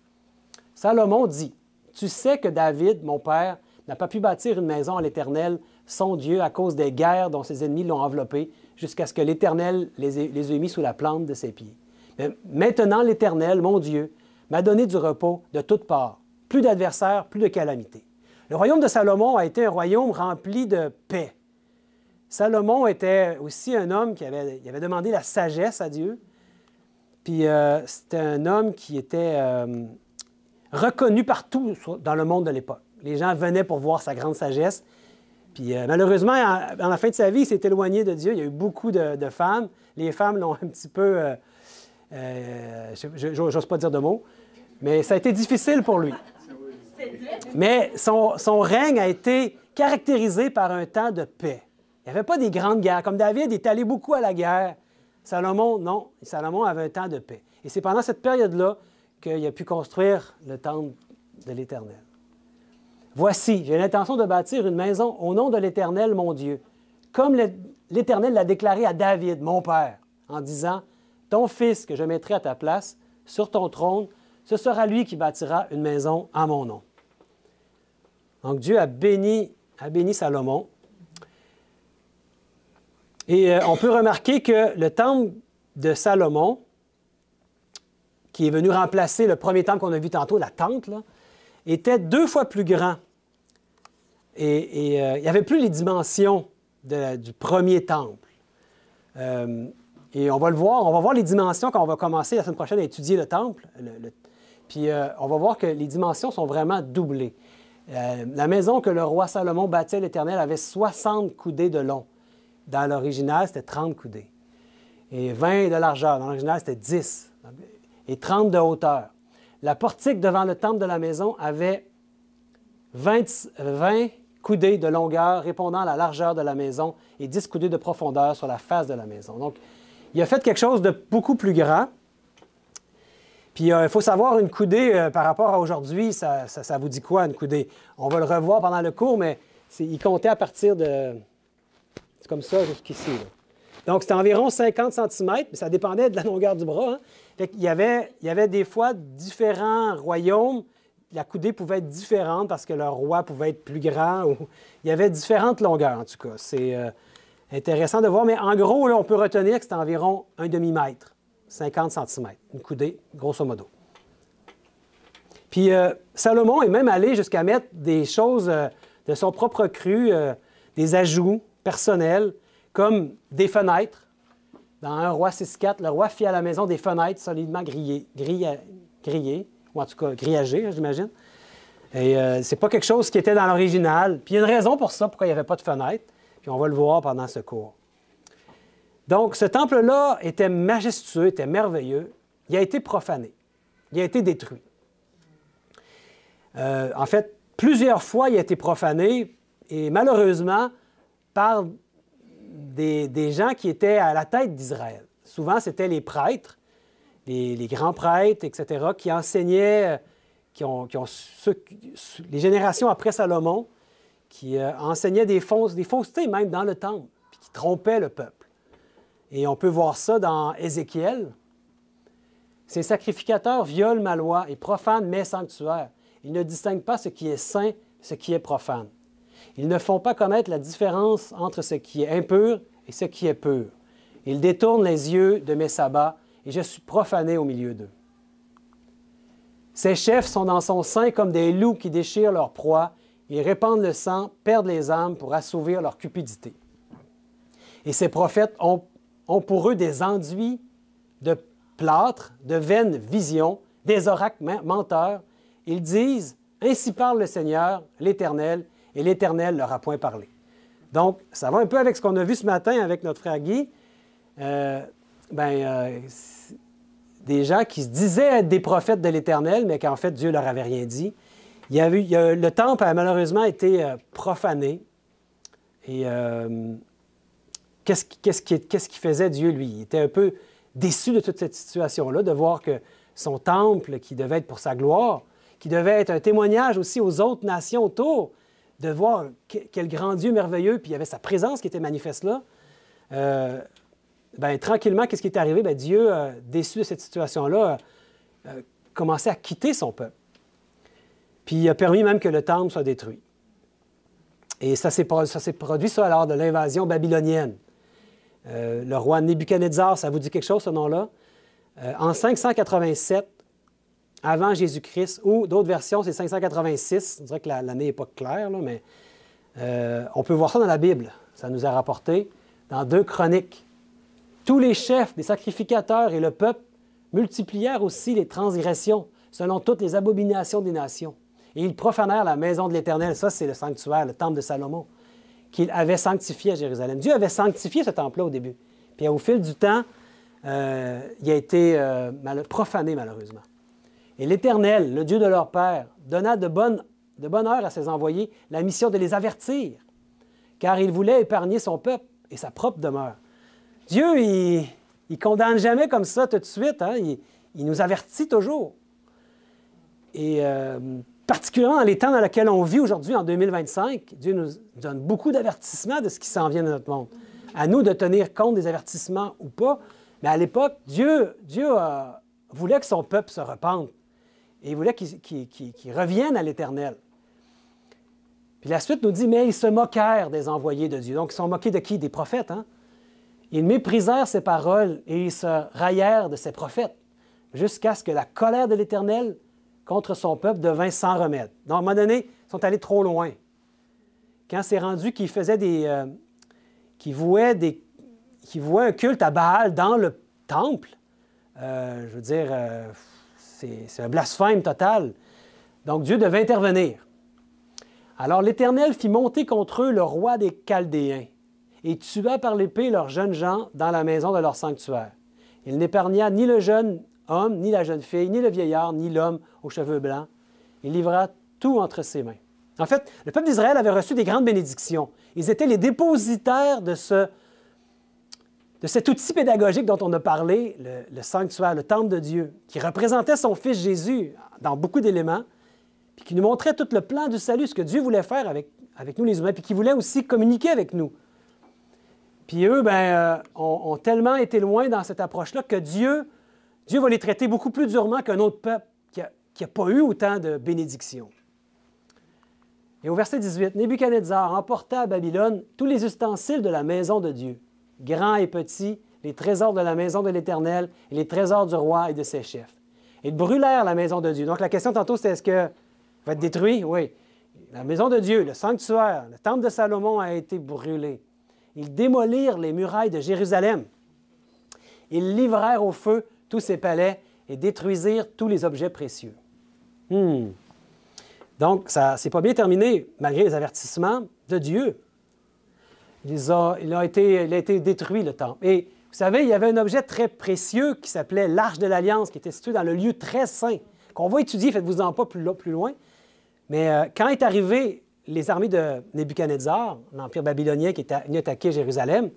Salomon dit, « Tu sais que David, mon père, n'a pas pu bâtir une maison à l'Éternel, son Dieu, à cause des guerres dont ses ennemis l'ont enveloppé, jusqu'à ce que l'Éternel les ait mis sous la plante de ses pieds. Mais maintenant, l'Éternel, mon Dieu, m'a donné du repos de toutes parts, plus d'adversaires, plus de calamités. » Le royaume de Salomon a été un royaume rempli de paix. Salomon était aussi un homme qui avait demandé la sagesse à Dieu. Puis c'était un homme qui était reconnu partout dans le monde de l'époque. Les gens venaient pour voir sa grande sagesse. Puis malheureusement, à la fin de sa vie, il s'est éloigné de Dieu. Il y a eu beaucoup de femmes. Les femmes l'ont un petit peu... j'ose pas dire de mots. Mais ça a été difficile pour lui. Mais son règne a été caractérisé par un temps de paix. Il n'y avait pas des grandes guerres. Comme David est allé beaucoup à la guerre, Salomon, non. Salomon avait un temps de paix. Et c'est pendant cette période-là qu'il a pu construire le temple de l'Éternel. « Voici, j'ai l'intention de bâtir une maison au nom de l'Éternel, mon Dieu, comme l'Éternel l'a déclaré à David, mon père, en disant, « Ton fils que je mettrai à ta place, sur ton trône, ce sera lui qui bâtira une maison à mon nom. » Donc Dieu a béni Salomon. Et on peut remarquer que le temple de Salomon, qui est venu remplacer le premier temple qu'on a vu tantôt, la tente, là, était 2 fois plus grand. Et il n'y avait plus les dimensions du premier temple. Et on va le voir, on va voir les dimensions quand on va commencer la semaine prochaine à étudier le temple. Puis on va voir que les dimensions sont vraiment doublées. La maison que le roi Salomon bâtit à l'Éternel avait 60 coudées de long. Dans l'original, c'était 30 coudées. Et 20 de largeur. Dans l'original, c'était 10. Et 30 de hauteur. La portique devant le temple de la maison avait 20 coudées de longueur répondant à la largeur de la maison et 10 coudées de profondeur sur la face de la maison. Donc, il a fait quelque chose de beaucoup plus grand. Puis, il faut savoir, une coudée, par rapport à aujourd'hui, ça vous dit quoi, une coudée? On va le revoir pendant le cours, mais il comptait à partir de... C'est comme ça jusqu'ici. Là. Donc, c'était environ 50 cm, mais ça dépendait de la longueur du bras. Hein. Fait qu'il y avait des fois différents royaumes. La coudée pouvait être différente parce que le roi pouvait être plus grand. Il y avait différentes longueurs, en tout cas. C'est intéressant de voir. Mais en gros, là, on peut retenir que c'est environ un demi-mètre, 50 cm, une coudée, grosso modo. Puis, Salomon est même allé jusqu'à mettre des choses de son propre cru, des ajouts personnels, comme des fenêtres. Dans 1 Roi 6,4, le roi fit à la maison des fenêtres solidement grillées, ou en tout cas grillagées, j'imagine. Et c'est pas quelque chose qui était dans l'original. Puis il y a une raison pour ça, pourquoi il n'y avait pas de fenêtres. Puis on va le voir pendant ce cours. Donc, ce temple-là était majestueux, était merveilleux. Il a été profané. Il a été détruit. En fait, plusieurs fois, il a été profané, et malheureusement, par des gens qui étaient à la tête d'Israël. Souvent, c'était les prêtres, les grands prêtres, etc., qui enseignaient, les générations après Salomon, qui enseignaient des faussetés même dans le temple, puis qui trompaient le peuple. Et on peut voir ça dans Ézéchiel. « Ces sacrificateurs violent ma loi et profanent mes sanctuaires. Ils ne distinguent pas ce qui est saint et ce qui est profane. Ils ne font pas connaître la différence entre ce qui est impur et ce qui est pur. Ils détournent les yeux de mes sabbats, et je suis profané au milieu d'eux. Ses chefs sont dans son sein comme des loups qui déchirent leur proie. Ils répandent le sang, perdent les âmes pour assouvir leur cupidité. Et ces prophètes ont pour eux des enduits de plâtre, de vaines visions, des oracles menteurs. Ils disent, « Ainsi parle le Seigneur, l'Éternel, et l'Éternel leur a point parlé. » Donc, ça va un peu avec ce qu'on a vu ce matin avec notre frère Guy. Des gens qui se disaient être des prophètes de l'Éternel, mais qu'en fait, Dieu leur avait rien dit. Le temple a malheureusement été profané. Et qu'est-ce qu'il faisait, Dieu, lui? Il était un peu déçu de toute cette situation-là, de voir que son temple, qui devait être pour sa gloire, qui devait être un témoignage aussi aux autres nations autour, de voir quel grand Dieu merveilleux, puis il y avait sa présence qui était manifeste là. Tranquillement, qu'est-ce qui est arrivé? Dieu, déçu de cette situation-là, commençait à quitter son peuple. Puis il a permis même que le temple soit détruit. Et ça s'est produit lors de l'invasion babylonienne. Le roi Nebuchadnezzar, ça vous dit quelque chose, ce nom-là? En 587, avant Jésus-Christ, ou d'autres versions, c'est 586. On dirait que l'année n'est pas claire, là, mais on peut voir ça dans la Bible. Ça nous a rapporté dans 2 Chroniques. Tous les chefs des sacrificateurs et le peuple multiplièrent aussi les transgressions, selon toutes les abominations des nations. Et ils profanèrent la maison de l'Éternel. Ça, c'est le sanctuaire, le temple de Salomon, qu'il avait sanctifié à Jérusalem. Dieu avait sanctifié ce temple-là au début. Puis au fil du temps, il a été profané, malheureusement. Et l'Éternel, le Dieu de leur père, donna de bonne heure à ses envoyés la mission de les avertir, car il voulait épargner son peuple et sa propre demeure. Dieu, il ne condamne jamais comme ça tout de suite. Hein? Il nous avertit toujours. Et particulièrement dans les temps dans lesquels on vit aujourd'hui, en 2025, Dieu nous donne beaucoup d'avertissements de ce qui s'en vient dans notre monde. À nous de tenir compte des avertissements ou pas. Mais à l'époque, Dieu voulait que son peuple se repente. Et il voulait qu'il revienne à l'Éternel. Puis la suite nous dit, mais ils se moquèrent des envoyés de Dieu. Donc, ils sont moqués de qui? Des prophètes, hein? Ils méprisèrent ses paroles et ils se raillèrent de ses prophètes, jusqu'à ce que la colère de l'Éternel contre son peuple devint sans remède. Donc, à un moment donné, ils sont allés trop loin. Quand c'est rendu qu'ils faisaient qu'ils vouaient un culte à Baal dans le temple, je veux dire, c'est un blasphème total. Donc, Dieu devait intervenir. Alors, l'Éternel fit monter contre eux le roi des Chaldéens et tua par l'épée leurs jeunes gens dans la maison de leur sanctuaire. Il n'épargna ni le jeune homme, ni la jeune fille, ni le vieillard, ni l'homme aux cheveux blancs. Il livra tout entre ses mains. En fait, le peuple d'Israël avait reçu des grandes bénédictions. Ils étaient les dépositaires de cet outil pédagogique dont on a parlé, le sanctuaire, le temple de Dieu, qui représentait son Fils Jésus dans beaucoup d'éléments, puis qui nous montrait tout le plan du salut, ce que Dieu voulait faire avec nous les humains, puis qui voulait aussi communiquer avec nous. Puis eux, ont tellement été loin dans cette approche-là que Dieu va les traiter beaucoup plus durement qu'un autre peuple qui n'a pas eu autant de bénédictions. Et au verset 18, Nebuchadnezzar emporta à Babylone tous les ustensiles de la maison de Dieu, grands et petits, les trésors de la maison de l'Éternel et les trésors du roi et de ses chefs. Ils brûlèrent la maison de Dieu. Donc la question tantôt, c'était est-ce que va être détruit? Oui. La maison de Dieu, le sanctuaire, le temple de Salomon a été brûlé. Ils démolirent les murailles de Jérusalem. Ils livrèrent au feu tous ses palais et détruisirent tous les objets précieux. Donc, ça ne s'est pas bien terminé, malgré les avertissements de Dieu. Il a été détruit, le temple. Et vous savez, il y avait un objet très précieux qui s'appelait l'Arche de l'Alliance, qui était situé dans le lieu très saint, qu'on va étudier, faites-vous-en pas plus loin. Mais quand est arrivé les armées de Nebuchadnezzar, l'Empire babylonien qui était venu attaquer Jérusalem,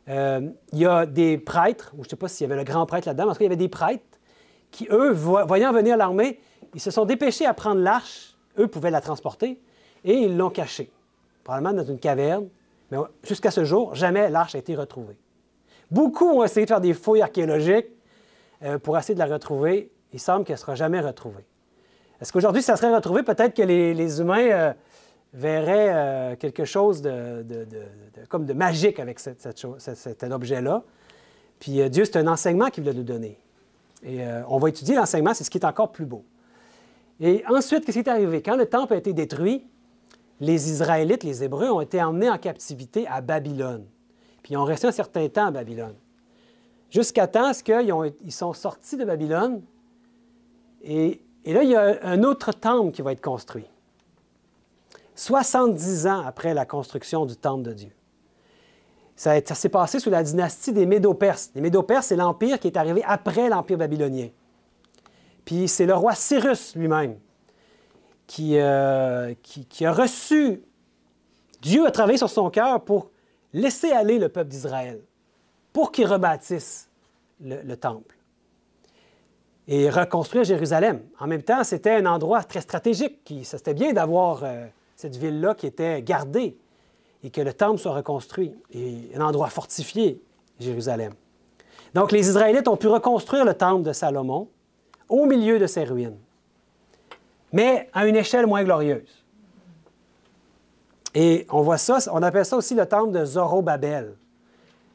il y a des prêtres, ou je ne sais pas s'il y avait le grand prêtre là-dedans, mais en tout cas, il y avait des prêtres qui, eux, voyant venir l'armée, ils se sont dépêchés à prendre l'arche, eux pouvaient la transporter, et ils l'ont cachée, probablement dans une caverne, mais jusqu'à ce jour, jamais l'arche a été retrouvée. Beaucoup ont essayé de faire des fouilles archéologiques pour essayer de la retrouver. Il semble qu'elle ne sera jamais retrouvée. Est-ce qu'aujourd'hui, ça serait retrouvé? Peut-être que les humains verrait quelque chose comme de magique avec cet objet-là. Puis Dieu, c'est un enseignement qu'il voulait nous donner. Et on va étudier l'enseignement, c'est ce qui est encore plus beau. Et ensuite, qu'est-ce qui est arrivé? Quand le temple a été détruit, les Israélites, les Hébreux, ont été emmenés en captivité à Babylone. Puis ils ont resté un certain temps à Babylone. Jusqu'à temps qu'ils sont sortis de Babylone. Et là, il y a un autre temple qui va être construit. 70 ans après la construction du temple de Dieu. Ça s'est passé sous la dynastie des Médo-Perses. Les Médo-Perses, c'est l'empire qui est arrivé après l'empire babylonien. Puis c'est le roi Cyrus lui-même qui a reçu... Dieu a travaillé sur son cœur pour laisser aller le peuple d'Israël, pour qu'il rebâtisse le temple et reconstruire Jérusalem. En même temps, c'était un endroit très stratégique. C'était bien d'avoir cette ville-là qui était gardée et que le temple soit reconstruit. Et un endroit fortifié, Jérusalem. Donc, les Israélites ont pu reconstruire le temple de Salomon au milieu de ses ruines, mais à une échelle moins glorieuse. Et on voit ça, on appelle ça aussi le temple de Zorobabel.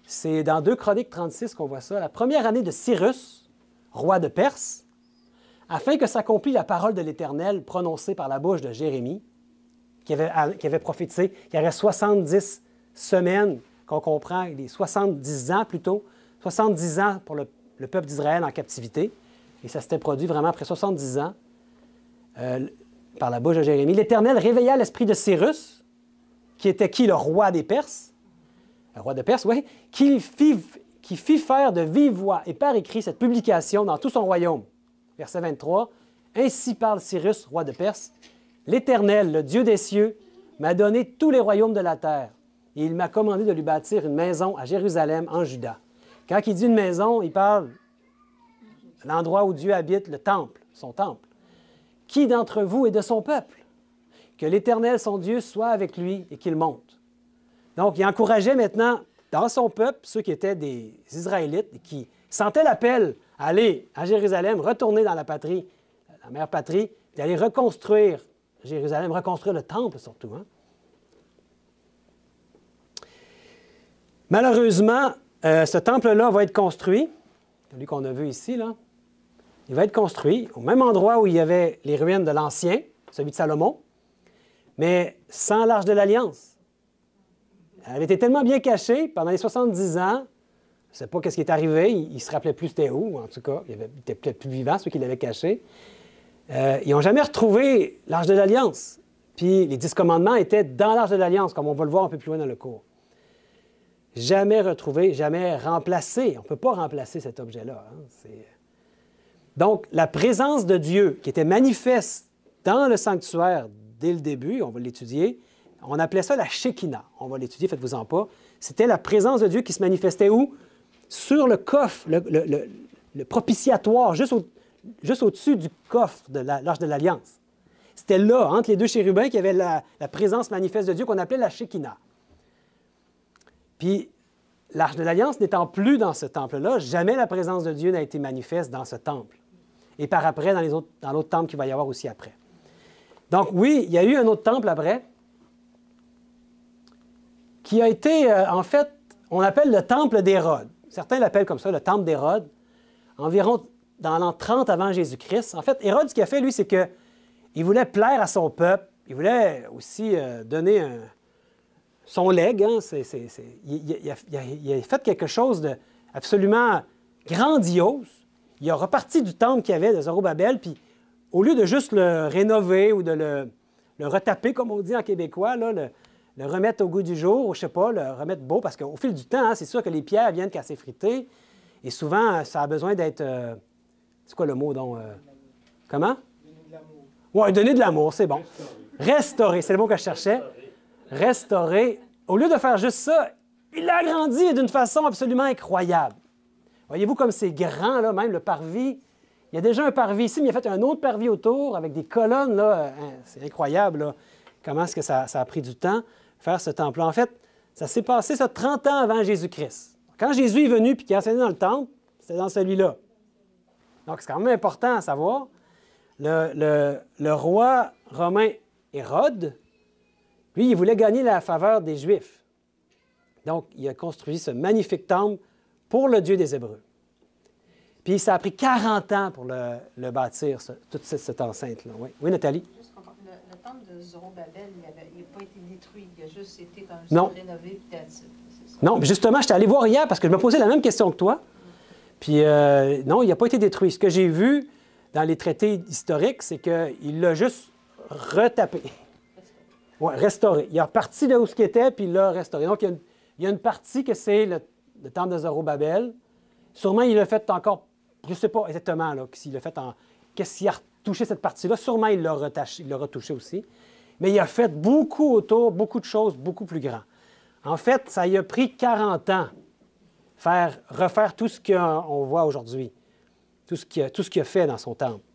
C'est dans 2 Chroniques 36 qu'on voit ça. La première année de Cyrus, roi de Perse, afin que s'accomplisse la parole de l'Éternel prononcée par la bouche de Jérémie, qui avait prophétisé qu'il y aurait 70 semaines, qu'on comprend, les 70 ans plutôt, 70 ans pour le peuple d'Israël en captivité. Et ça s'était produit vraiment après 70 ans par la bouche de Jérémie. L'Éternel réveilla l'esprit de Cyrus, qui était qui? Le roi des Perses. Le roi de Perse, oui, qui fit faire de vive voix et par écrit cette publication dans tout son royaume. Verset 23. Ainsi parle Cyrus, roi de Perse. L'Éternel, le Dieu des cieux, m'a donné tous les royaumes de la terre, et il m'a commandé de lui bâtir une maison à Jérusalem, en Juda. Quand il dit une maison, il parle de l'endroit où Dieu habite, le temple, son temple. Qui d'entre vous est de son peuple? Que l'Éternel, son Dieu, soit avec lui et qu'il monte. Donc, il encourageait maintenant, dans son peuple, ceux qui étaient des Israélites, et qui sentaient l'appel à aller à Jérusalem, retourner dans la patrie, la mère patrie, d'aller reconstruire Jérusalem, reconstruire le temple surtout. Hein? Malheureusement, ce temple-là va être construit, celui qu'on a vu ici, là. Il va être construit au même endroit où il y avait les ruines de l'Ancien, celui de Salomon, mais sans l'Arche de l'Alliance. Elle avait été tellement bien cachée pendant les 70 ans, je ne sais pas ce qui est arrivé, il ne se rappelait plus c'était où, en tout cas, il était peut-être plus vivant, ceux qui l'avaient caché. Ils n'ont jamais retrouvé l'Arche de l'Alliance. Puis les 10 commandements étaient dans l'Arche de l'Alliance, comme on va le voir un peu plus loin dans le cours. Jamais retrouvé, jamais remplacé. On ne peut pas remplacer cet objet-là. Hein? Donc, la présence de Dieu qui était manifeste dans le sanctuaire dès le début, on va l'étudier, on appelait ça la Shekinah. On va l'étudier, faites-vous-en pas. C'était la présence de Dieu qui se manifestait où? Sur le coffre, le propitiatoire, juste au-dessus du coffre de l'Arche de l'Alliance. C'était là, entre les 2 chérubins, qu'il y avait la présence manifeste de Dieu qu'on appelait la Shekinah. Puis, l'Arche de l'Alliance n'étant plus dans ce temple-là, jamais la présence de Dieu n'a été manifeste dans ce temple. Et par après, dans l'autre temple qu'il va y avoir aussi après. Donc oui, il y a eu un autre temple après, qui a été, en fait, on appelle le temple d'Hérode. Certains l'appellent comme ça, le temple d'Hérode, environ dans l'an 30 avant Jésus-Christ. En fait, Hérode, ce qu'il a fait, lui, c'est qu'il voulait plaire à son peuple. Il voulait aussi donner son legs. Hein, il a fait quelque chose d'absolument grandiose. Il a reparti du temple qu'il y avait de Zorobabel, puis au lieu de juste le rénover ou de le retaper, comme on dit en québécois, là, le remettre au goût du jour, ou je ne sais pas, le remettre beau, parce qu'au fil du temps, hein, c'est sûr que les pierres viennent qu'à s'effriter, et souvent, ça a besoin d'être... c'est quoi le mot, donc? Comment? Donner de l'amour. Oui, donner de l'amour, c'est bon. Restaurer, c'est le mot que je cherchais. Restaurer. Au lieu de faire juste ça, il l'a agrandi d'une façon absolument incroyable. Voyez-vous comme c'est grand, là, même le parvis. Il y a déjà un parvis ici, mais il a fait un autre parvis autour avec des colonnes. Là. C'est incroyable, là. Comment est-ce que ça a pris du temps, faire ce temple-là. En fait, ça s'est passé 30 ans avant Jésus-Christ. Quand Jésus est venu et qu'il a enseigné dans le temple, c'était dans celui-là. Donc, c'est quand même important à savoir. Le roi romain Hérode, Lui, il voulait gagner la faveur des Juifs. Donc, il a construit ce magnifique temple pour le Dieu des Hébreux. Puis, ça a pris 40 ans pour le bâtir, toute cette enceinte-là. Oui, oui, Nathalie? Juste comprendre, le temple de Zorobabel, il n'a pas été détruit. Il a juste été comme Non. rénové. Puis Non, mais justement, j'étais allé voir hier parce que je me posais la même question que toi. Puis, non, il n'a pas été détruit. Ce que j'ai vu dans les traités historiques, c'est qu'il l'a juste retapé. Oui, restauré. Il est reparti de où ce qu'il était, puis il l'a restauré. Donc, il y a une partie que c'est le temple de Zorobabel. Sûrement, il l'a fait encore, je ne sais pas exactement là, s'il l'a fait en. Qu'est-ce qu'il a retouché cette partie-là? Sûrement, il l'a retouché aussi. Mais il a fait beaucoup autour, beaucoup de choses, beaucoup plus grands. En fait, ça lui a pris 40 ans refaire tout ce qu'on voit aujourd'hui, tout ce qu'il a fait dans son temple.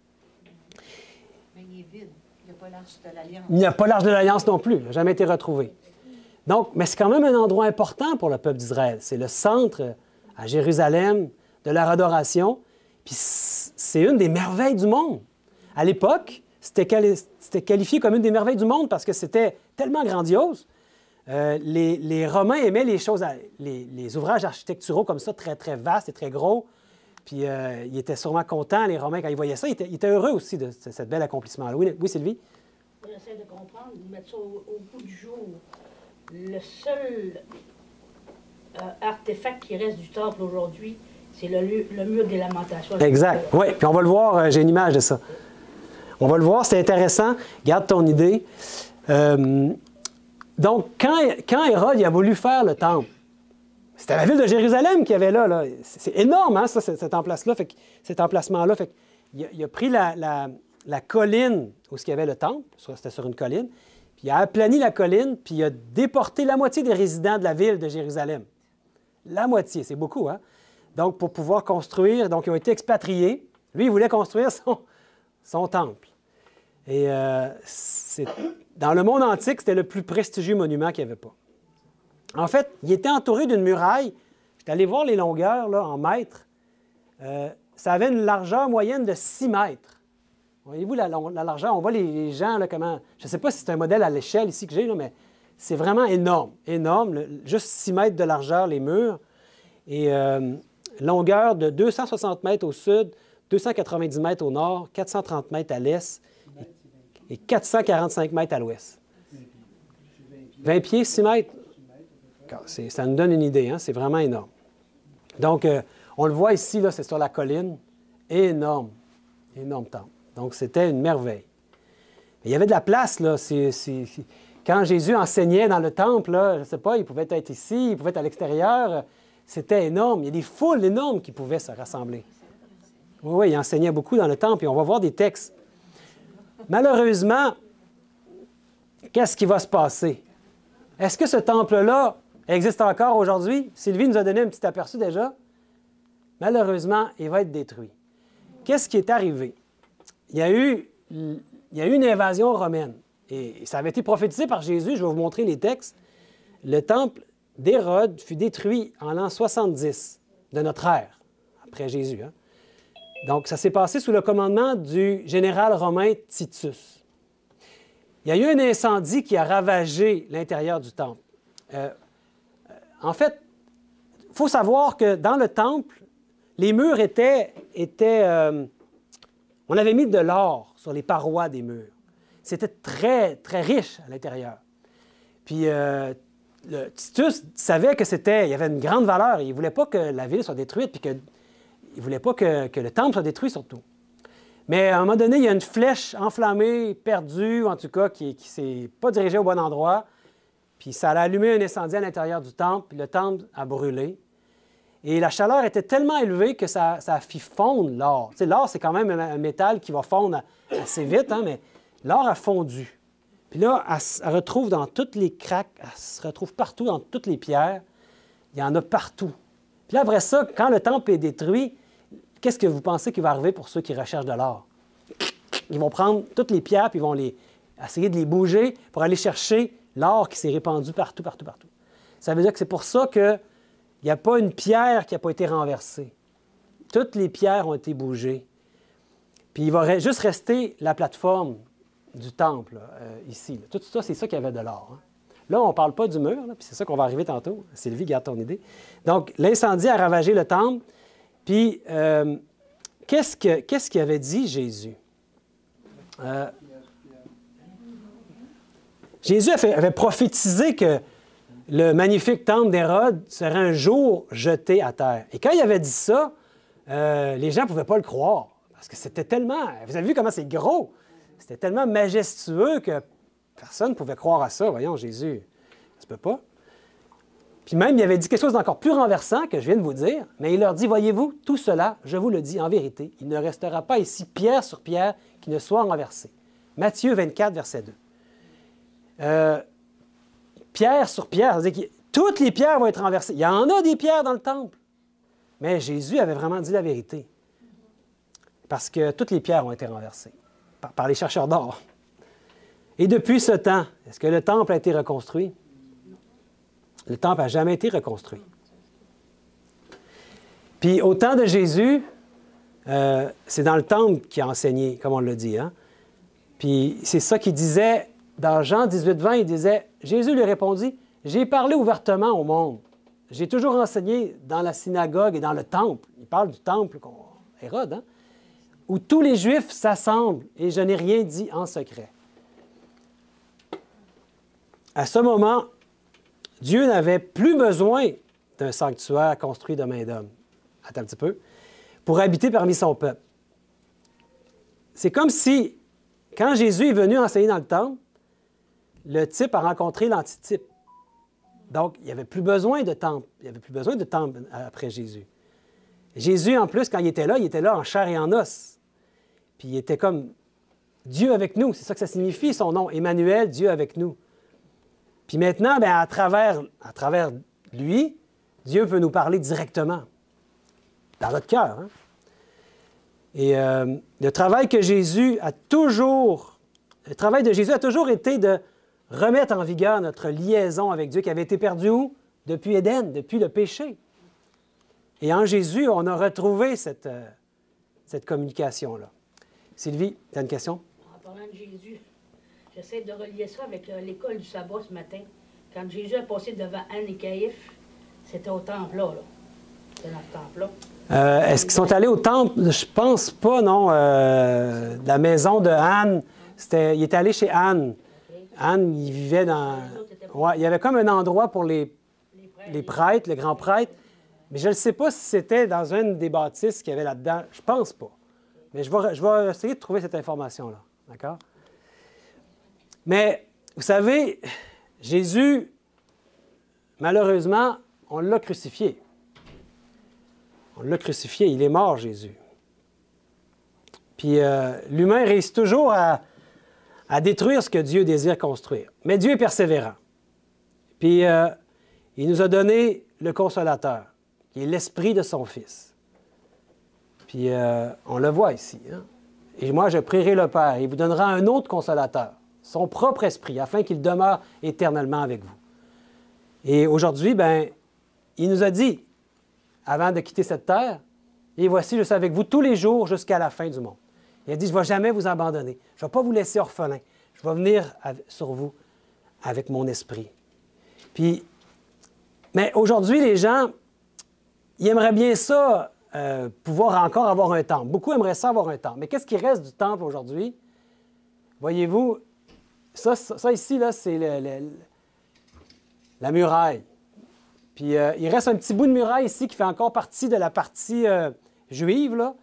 Mais il est vide. Il n'y a pas l'arche de l'Alliance. Il n'y a pas l'arche de l'Alliance non plus. Il n'a jamais été retrouvé. Donc, mais c'est quand même un endroit important pour le peuple d'Israël. C'est le centre à Jérusalem de leur adoration. Puis c'est une des merveilles du monde. À l'époque, c'était qualifié comme une des merveilles du monde parce que c'était tellement grandiose. Les Romains aimaient les choses, les ouvrages architecturaux comme ça, très, très vastes et très gros. Puis ils étaient sûrement contents, les Romains, quand ils voyaient ça. Ils étaient heureux aussi de ce bel accomplissement-là. Oui, Sylvie? J'essaie de comprendre, de mettre ça au bout du jour. Le seul artefact qui reste du temple aujourd'hui, c'est le mur des lamentations. Exact. Oui, puis on va le voir, j'ai une image de ça. On va le voir, c'est intéressant. Garde ton idée. Donc, quand Hérode il a voulu faire le temple, c'était la ville de Jérusalem qu'il y avait là. C'est énorme, hein, ça, cet emplacement-là. Fait il a pris la colline où il y avait le temple, c'était sur une colline, puis il a aplani la colline, puis il a déporté la moitié des résidents de la ville de Jérusalem. La moitié, c'est beaucoup, hein? Donc, pour pouvoir construire, donc ils ont été expatriés. Lui, il voulait construire son temple. Et dans le monde antique, c'était le plus prestigieux monument qu'il n'y avait pas. En fait, il était entouré d'une muraille. Je suis allé voir les longueurs là, en mètres. Ça avait une largeur moyenne de 6 mètres. Voyez-vous la largeur? On voit les gens, là, comment... Je ne sais pas si c'est un modèle à l'échelle ici que j'ai, là, mais c'est vraiment énorme. Énorme. Juste 6 mètres de largeur, les murs. Et longueur de 260 mètres au sud, 290 mètres au nord, 430 mètres à l'est et 445 mètres à l'ouest. 20 pieds, 6 mètres? Ça nous donne une idée, hein? C'est vraiment énorme. Donc, on le voit ici, là, c'est sur la colline. Énorme. Énorme temple. Donc, c'était une merveille. Il y avait de la place, là. Quand Jésus enseignait dans le temple, là, je ne sais pas, il pouvait être ici, il pouvait être à l'extérieur. C'était énorme. Il y a des foules énormes qui pouvaient se rassembler. Oui, il enseignait beaucoup dans le temple et on va voir des textes. Malheureusement, qu'est-ce qui va se passer? Est-ce que ce temple-là existe encore aujourd'hui? Sylvie nous a donné un petit aperçu déjà. Malheureusement, il va être détruit. Qu'est-ce qui est arrivé? Il y a eu une invasion romaine. Et ça avait été prophétisé par Jésus. Je vais vous montrer les textes. Le temple d'Hérode fut détruit en l'an 70 de notre ère, après Jésus. Hein? Donc, ça s'est passé sous le commandement du général romain Titus. Il y a eu un incendie qui a ravagé l'intérieur du temple. En fait, il faut savoir que dans le temple, les murs on avait mis de l'or sur les parois des murs. C'était très, très riche à l'intérieur. Puis, Titus savait il y avait une grande valeur. Il ne voulait pas que la ville soit détruite, puis il ne voulait pas que le temple soit détruit surtout. Mais à un moment donné, il y a une flèche enflammée, perdue, en tout cas, qui ne s'est pas dirigée au bon endroit. Puis ça a allumé un incendie à l'intérieur du temple, puis le temple a brûlé. Et la chaleur était tellement élevée que ça a fait fondre l'or. Tu sais, l'or, c'est quand même un métal qui va fondre assez vite, hein, mais l'or a fondu. Puis là, elle se retrouve dans toutes les craques, elle se retrouve partout, dans toutes les pierres. Il y en a partout. Puis là, après ça, quand le temple est détruit, qu'est-ce que vous pensez qui va arriver pour ceux qui recherchent de l'or? Ils vont prendre toutes les pierres, puis ils vont essayer de les bouger pour aller chercher l'or qui s'est répandu partout, partout, partout. Ça veut dire que c'est pour ça qu'il n'y a pas une pierre qui n'a pas été renversée. Toutes les pierres ont été bougées. Puis il va juste rester la plateforme du temple, ici. Là. Tout ça, c'est ça qu'il y avait de l'or. Hein. Là, on ne parle pas du mur, là, puis c'est ça qu'on va arriver tantôt. Sylvie, garde ton idée. Donc, l'incendie a ravagé le temple. Puis, qu'est-ce qu'avait dit Jésus? Jésus avait prophétisé que le magnifique temple d'Hérode serait un jour jeté à terre. Et quand il avait dit ça, les gens ne pouvaient pas le croire. Parce que c'était tellement... Vous avez vu comment c'est gros? C'était tellement majestueux que personne ne pouvait croire à ça. Voyons, Jésus, ça se peut pas. Puis même, il avait dit quelque chose d'encore plus renversant que je viens de vous dire, mais il leur dit, voyez-vous, tout cela, je vous le dis en vérité, il ne restera pas ici pierre sur pierre qui ne soit renversée. Matthieu 24, verset 2. Pierre sur pierre, c'est-à-dire que toutes les pierres vont être renversées. Il y en a des pierres dans le temple. Mais Jésus avait vraiment dit la vérité. Parce que toutes les pierres ont été renversées par les chercheurs d'or. Et depuis ce temps, est-ce que le temple a été reconstruit? Le temple n'a jamais été reconstruit. Puis au temps de Jésus, c'est dans le temple qu'il a enseigné, comme on l'a dit. Hein? Puis c'est ça qu'il disait dans Jean 18, 20, il disait, Jésus lui répondit, « J'ai parlé ouvertement au monde. J'ai toujours enseigné dans la synagogue et dans le temple. » Il parle du temple, Hérode, hein? Où tous les Juifs s'assemblent et je n'ai rien dit en secret. À ce moment, Dieu n'avait plus besoin d'un sanctuaire construit de main d'homme. Attends un petit peu. Pour habiter parmi son peuple. C'est comme si, quand Jésus est venu enseigner dans le temple, le type a rencontré l'antitype. Donc, il n'y avait plus besoin de temple. Il n'y avait plus besoin de temple après Jésus. Jésus, en plus, quand il était là en chair et en os. Puis il était comme Dieu avec nous. C'est ça que ça signifie, son nom. Emmanuel, Dieu avec nous. Puis maintenant, bien, à travers lui, Dieu peut nous parler directement. Dans notre cœur. Hein? Et le travail de Jésus a toujours été de remettre en vigueur notre liaison avec Dieu qui avait été perdue où? Depuis Éden, depuis le péché. Et en Jésus, on a retrouvé cette communication-là. Sylvie, tu as une question? En parlant de Jésus, j'essaie de relier ça avec l'école du sabbat ce matin. Quand Jésus est passé devant Anne et Caïphe, c'était au temple-là. C'était dans ce temple-là. Est-ce qu'ils sont allés au temple? Je pense pas, non. La maison de Anne, il était allé chez Anne. Okay. Anne, il vivait dans... Ouais, il y avait comme un endroit pour les prêtres, les grands prêtres. Mais je ne sais pas si c'était dans une des bâtisses qu'il y avait là-dedans. Je pense pas. Mais je vais essayer de trouver cette information-là. D'accord? Mais, vous savez, Jésus, malheureusement, on l'a crucifié. On l'a crucifié. Il est mort, Jésus. Puis l'humain réussit toujours à détruire ce que Dieu désire construire. Mais Dieu est persévérant. Puis il nous a donné le Consolateur, qui est l'Esprit de son Fils. Puis on le voit ici. Hein? Et moi, je prierai le Père, il vous donnera un autre Consolateur, son propre Esprit, afin qu'il demeure éternellement avec vous. Et aujourd'hui, bien, il nous a dit, avant de quitter cette terre, « Et voici, je suis avec vous tous les jours jusqu'à la fin du monde. » Il a dit, « Je ne vais jamais vous abandonner. Je ne vais pas vous laisser orphelin. Je vais venir sur vous avec mon esprit. » Puis, mais aujourd'hui, les gens, ils aimeraient bien ça, pouvoir encore avoir un temple. Beaucoup aimeraient ça avoir un temple. Mais qu'est-ce qui reste du temple aujourd'hui? Voyez-vous, ça ici, là, c'est la muraille. Puis il reste un petit bout de muraille ici qui fait encore partie de la partie juive, là.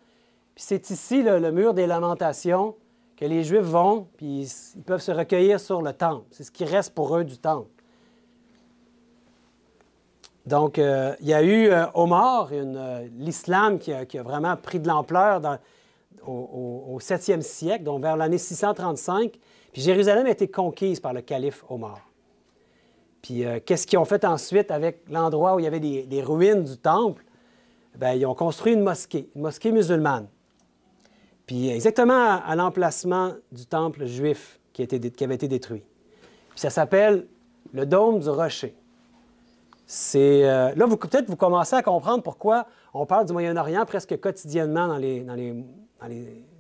Puis c'est ici le mur des lamentations que les Juifs vont, puis ils peuvent se recueillir sur le temple. C'est ce qui reste pour eux du temple. Donc, il y a eu Omar, l'islam qui a vraiment pris de l'ampleur au 7e siècle, donc vers l'année 635. Puis Jérusalem a été conquise par le calife Omar. Puis qu'est-ce qu'ils ont fait ensuite avec l'endroit où il y avait des ruines du temple? Bien, ils ont construit une mosquée musulmane. Puis exactement à l'emplacement du temple juif qui avait été détruit. Puis ça s'appelle le Dôme du Rocher. Là, peut-être vous commencez à comprendre pourquoi on parle du Moyen-Orient presque quotidiennement dans les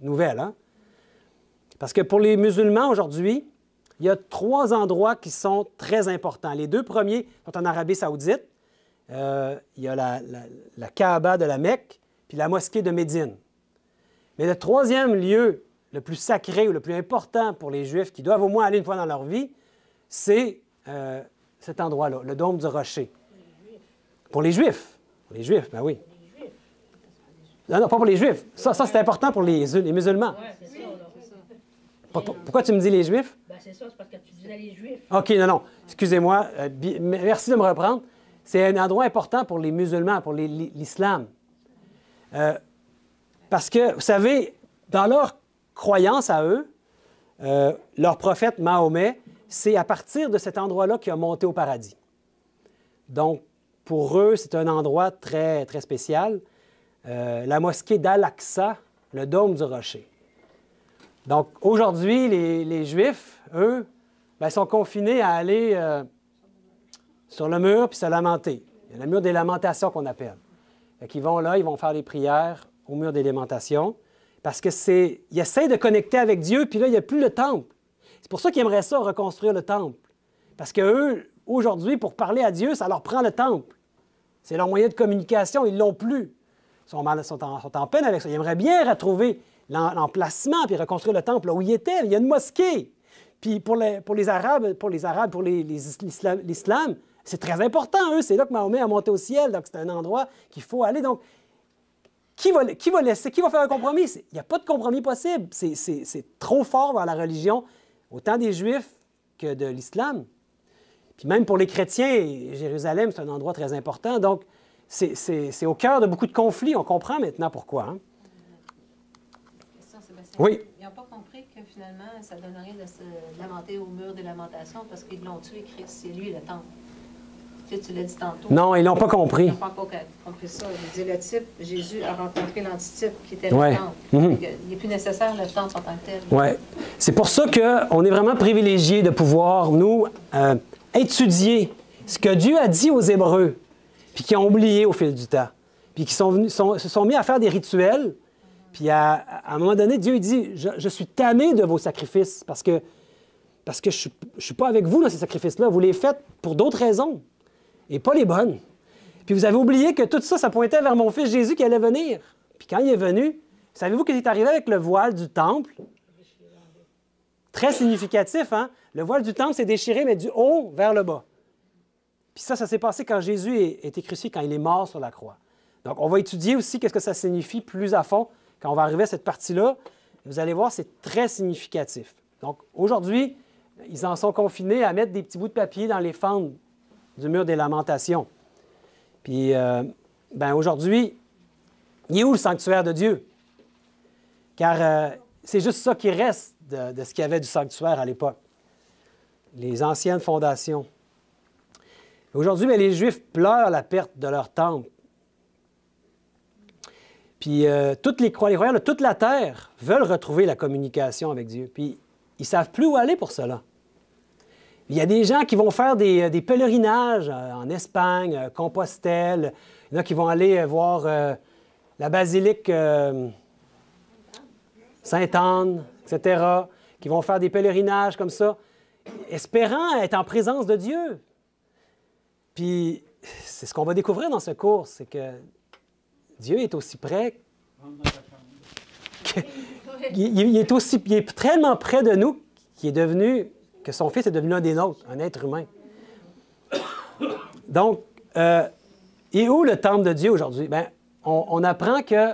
nouvelles. Hein? Parce que pour les musulmans aujourd'hui, il y a 3 endroits qui sont très importants. Les 2 premiers sont en Arabie saoudite. Il y a la Kaaba de la Mecque, puis la mosquée de Médine. Mais le 3e lieu le plus sacré ou le plus important pour les Juifs, qui doivent au moins aller une fois dans leur vie, c'est cet endroit-là, le dôme du rocher. Pour les Juifs. Pour les Juifs, ben oui. Non, pas pour les Juifs. Ça c'est important pour les musulmans. Ouais, c'est ça, là. Pourquoi tu me dis les Juifs? Ben, c'est ça, c'est parce que tu disais les Juifs. OK, non. Excusez-moi. Merci de me reprendre. C'est un endroit important pour les musulmans, pour l'islam. Parce que, vous savez, dans leur croyance à eux, leur prophète Mahomet, c'est à partir de cet endroit-là qu'il a monté au paradis. Donc, pour eux, c'est un endroit très, très spécial. La mosquée d'Al-Aqsa, le dôme du rocher. Donc, aujourd'hui, les Juifs, eux, ben, sont confinés à aller sur le mur puis se lamenter. Il y a le mur des lamentations qu'on appelle. Ils vont là, ils vont faire des prières au mur des lamentations parce qu'ils essaient de connecter avec Dieu, puis là, il n'y a plus le temple. C'est pour ça qu'ils aimeraient ça, reconstruire le temple. Parce qu'eux, aujourd'hui, pour parler à Dieu, ça leur prend le temple. C'est leur moyen de communication, ils ne l'ont plus. Ils sont en peine avec ça. Ils aimeraient bien retrouver l'emplacement puis reconstruire le temple là où il était. Il y a une mosquée. Puis pour les Arabes, pour l'islam, c'est très important, eux. C'est là que Mahomet a monté au ciel. Donc, c'est un endroit qu'il faut aller. Donc, qui va faire un compromis? Il n'y a pas de compromis possible. C'est trop fort vers la religion, autant des Juifs que de l'islam. Puis même pour les chrétiens, Jérusalem, c'est un endroit très important. Donc, c'est au cœur de beaucoup de conflits. On comprend maintenant pourquoi. Hein? Question, Sébastien. Oui. Ils n'ont pas compris que finalement, ça ne donne rien de se lamenter au mur des lamentations parce qu'ils l'ont tué, Christ. C'est lui le temple. Tu l'as dit tantôt. Non, ils n'ont pas compris. Ils n'ont pas encore compris ça. Il dit le type, Jésus a rencontré l'antitype qui était Ouais. le temple. Mhm. Il n'est plus nécessaire le temple en tant que tel. Oui. C'est pour ça qu'on est vraiment privilégiés de pouvoir, nous, étudier ce que Dieu a dit aux Hébreux, puis qui ont oublié au fil du temps, puis qui se sont mis à faire des rituels. Puis à un moment donné, Dieu dit, je suis tamé de vos sacrifices parce que je ne suis pas avec vous dans ces sacrifices-là. Vous les faites pour d'autres raisons et pas les bonnes. Puis vous avez oublié que tout ça, ça pointait vers mon fils Jésus qui allait venir. Puis quand il est venu, savez-vous qu'il est arrivé avec le voile du temple? Très significatif, hein? Le voile du temple s'est déchiré, mais du haut vers le bas. Puis ça s'est passé quand Jésus a été crucifié, quand il est mort sur la croix. Donc, on va étudier aussi qu'est-ce que ça signifie plus à fond. Quand on va arriver à cette partie-là, vous allez voir, c'est très significatif. Donc, aujourd'hui, ils en sont confinés à mettre des petits bouts de papier dans les fentes du mur des lamentations. Puis, aujourd'hui, il est où le sanctuaire de Dieu? Car c'est juste ça qui reste de ce qu'il y avait du sanctuaire à l'époque. Les anciennes fondations. Aujourd'hui, les Juifs pleurent la perte de leur temple. Puis les croyants de toute la terre veulent retrouver la communication avec Dieu. Puis ils ne savent plus où aller pour cela. Il y a des gens qui vont faire des pèlerinages en Espagne, Compostelle. Il y en a qui vont aller voir la basilique Sainte-Anne, etc., qui vont faire des pèlerinages comme ça, espérant être en présence de Dieu. Puis, c'est ce qu'on va découvrir dans ce cours, c'est que Dieu est aussi près, il est tellement près de nous que son Fils est devenu un des nôtres, un être humain. Donc, et où le temple de Dieu aujourd'hui? Bien, on apprend que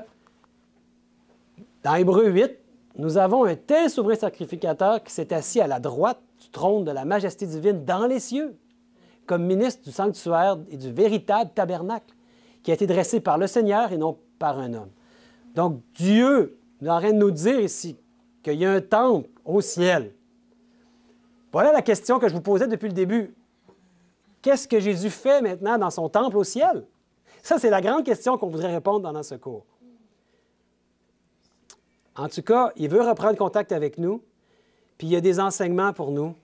dans Hébreux 8, nous avons un tel souverain sacrificateur qui s'est assis à la droite du trône de la majesté divine dans les cieux, comme ministre du sanctuaire et du véritable tabernacle, qui a été dressé par le Seigneur et non par un homme. Donc, Dieu est en train de nous dire ici qu'il y a un temple au ciel. Voilà la question que je vous posais depuis le début. Qu'est-ce que Jésus fait maintenant dans son temple au ciel? Ça, c'est la grande question qu'on voudrait répondre dans ce cours. En tout cas, il veut reprendre contact avec nous, puis il y a des enseignements pour nous.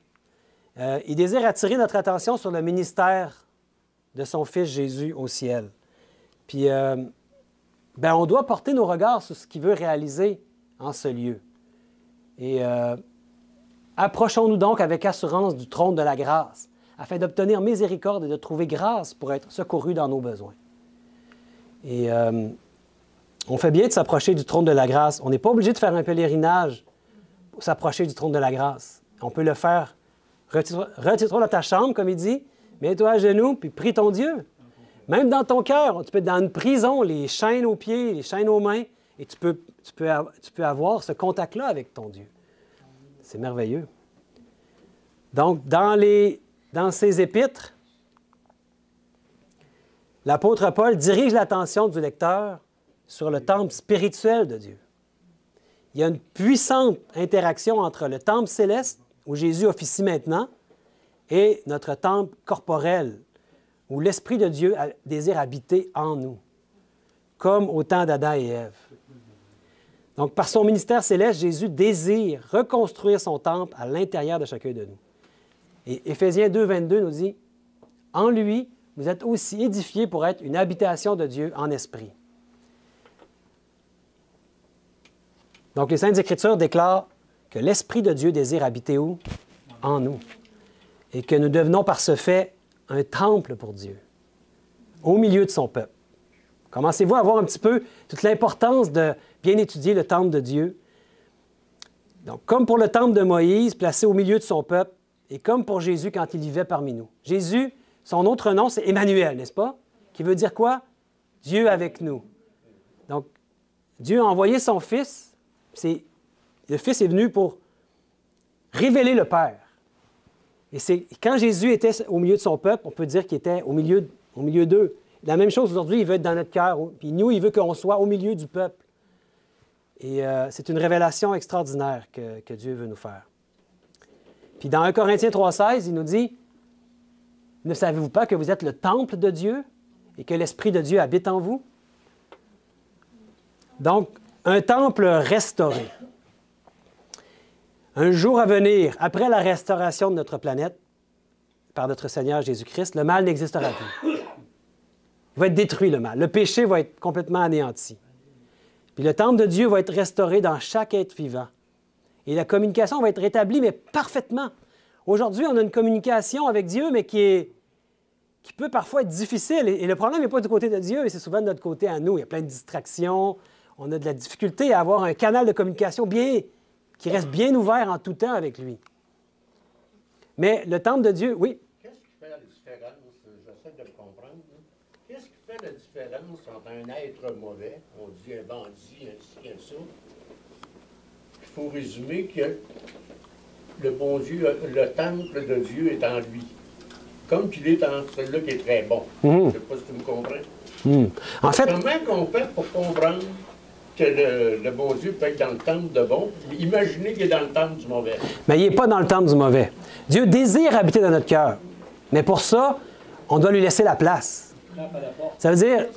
Il désire attirer notre attention sur le ministère de son Fils Jésus au ciel. Puis, on doit porter nos regards sur ce qu'il veut réaliser en ce lieu. Et Approchons-nous donc avec assurance du trône de la grâce, afin d'obtenir miséricorde et de trouver grâce pour être secourus dans nos besoins. Et on fait bien de s'approcher du trône de la grâce. On n'est pas obligé de faire un pèlerinage pour s'approcher du trône de la grâce. On peut le faire. Retire-toi dans ta chambre, comme il dit, mets-toi à genoux, puis prie ton Dieu. Même dans ton cœur, tu peux être dans une prison, les chaînes aux pieds, les chaînes aux mains, et tu peux avoir ce contact-là avec ton Dieu. C'est merveilleux. Donc, dans ses épîtres, l'apôtre Paul dirige l'attention du lecteur sur le temple spirituel de Dieu. Il y a une puissante interaction entre le temple céleste, où Jésus officie maintenant, et notre temple corporel, où l'Esprit de Dieu désire habiter en nous, comme au temps d'Adam et Ève. Donc, par son ministère céleste, Jésus désire reconstruire son temple à l'intérieur de chacun de nous. Et Éphésiens 2, 22 nous dit, « En lui, vous êtes aussi édifiés pour être une habitation de Dieu en esprit. » Donc, les Saintes Écritures déclarent que l'Esprit de Dieu désire habiter où? En nous. Et que nous devenons par ce fait un temple pour Dieu, au milieu de son peuple. Commencez-vous à voir un petit peu toute l'importance de bien étudier le temple de Dieu. Donc, comme pour le temple de Moïse, placé au milieu de son peuple, et comme pour Jésus quand il vivait parmi nous. Jésus, son autre nom, c'est Emmanuel, n'est-ce pas? Qui veut dire quoi? Dieu avec nous. Donc, Dieu a envoyé son Fils. Le Fils est venu pour révéler le Père. Et quand Jésus était au milieu de son peuple, on peut dire qu'il était au milieu d'eux. La même chose aujourd'hui, il veut être dans notre cœur. Puis nous, il veut qu'on soit au milieu du peuple. Et c'est une révélation extraordinaire que Dieu veut nous faire. Puis dans 1 Corinthiens 3,16, il nous dit, « Ne savez-vous pas que vous êtes le temple de Dieu et que l'Esprit de Dieu habite en vous? » Donc, un temple restauré. Un jour à venir, après la restauration de notre planète, par notre Seigneur Jésus-Christ, le mal n'existera plus. Il va être détruit, le mal. Le péché va être complètement anéanti. Puis le temple de Dieu va être restauré dans chaque être vivant. Et la communication va être rétablie, mais parfaitement. Aujourd'hui, on a une communication avec Dieu, mais qui peut parfois être difficile. Et le problème n'est pas du côté de Dieu, c'est souvent de notre côté à nous. Il y a plein de distractions. On a de la difficulté à avoir un canal de communication qui reste bien ouvert en tout temps avec lui. Mais le temple de Dieu, oui. Qu'est-ce qui fait la différence? J'essaie de le comprendre. Qu'est-ce qui fait la différence entre un être mauvais, on dit un bandit, ainsi un ça? Il faut résumer que le bon Dieu, le temple de Dieu est en lui. Comme qu'il est en celui-là qui est très bon. Je ne sais pas si tu me comprends. En fait, comment on fait pour comprendre que le bon Dieu peut être dans le temple de bon? Imaginez qu'il est dans le temple du mauvais. Mais il n'est pas dans le temple du mauvais. Dieu désire habiter dans notre cœur. Mais pour ça, on doit lui laisser la place. Ça veut dire...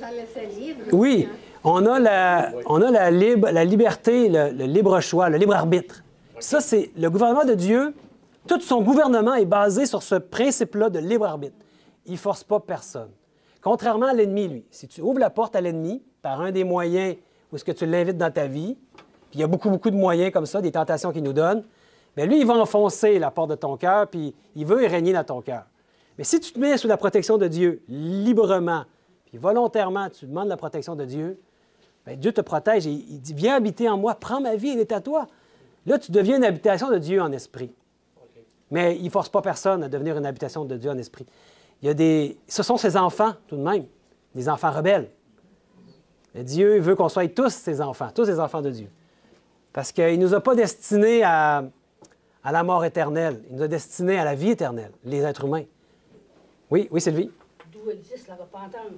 Oui, on a la liberté, le libre choix, le libre arbitre. Ça, c'est le gouvernement de Dieu. Tout son gouvernement est basé sur ce principe-là de libre arbitre. Il ne force pas personne. Contrairement à l'ennemi, lui. Si tu ouvres la porte à l'ennemi par un des moyens où est-ce que tu l'invites dans ta vie, puis il y a beaucoup, beaucoup de moyens comme ça, des tentations qu'il nous donne, bien lui, il va enfoncer la porte de ton cœur, puis il veut y régner dans ton cœur. Mais si tu te mets sous la protection de Dieu librement, puis volontairement, tu demandes la protection de Dieu, bien Dieu te protège et il dit, viens habiter en moi, prends ma vie, elle est à toi. Là, tu deviens une habitation de Dieu en esprit. Mais il ne force pas personne à devenir une habitation de Dieu en esprit. Ce sont ses enfants, tout de même, des enfants rebelles. Et Dieu veut qu'on soit tous ses enfants, tous les enfants de Dieu. Parce qu'il ne nous a pas destinés à la mort éternelle. Il nous a destinés à la vie éternelle, les êtres humains. Oui, Sylvie? D'où existe la repentance,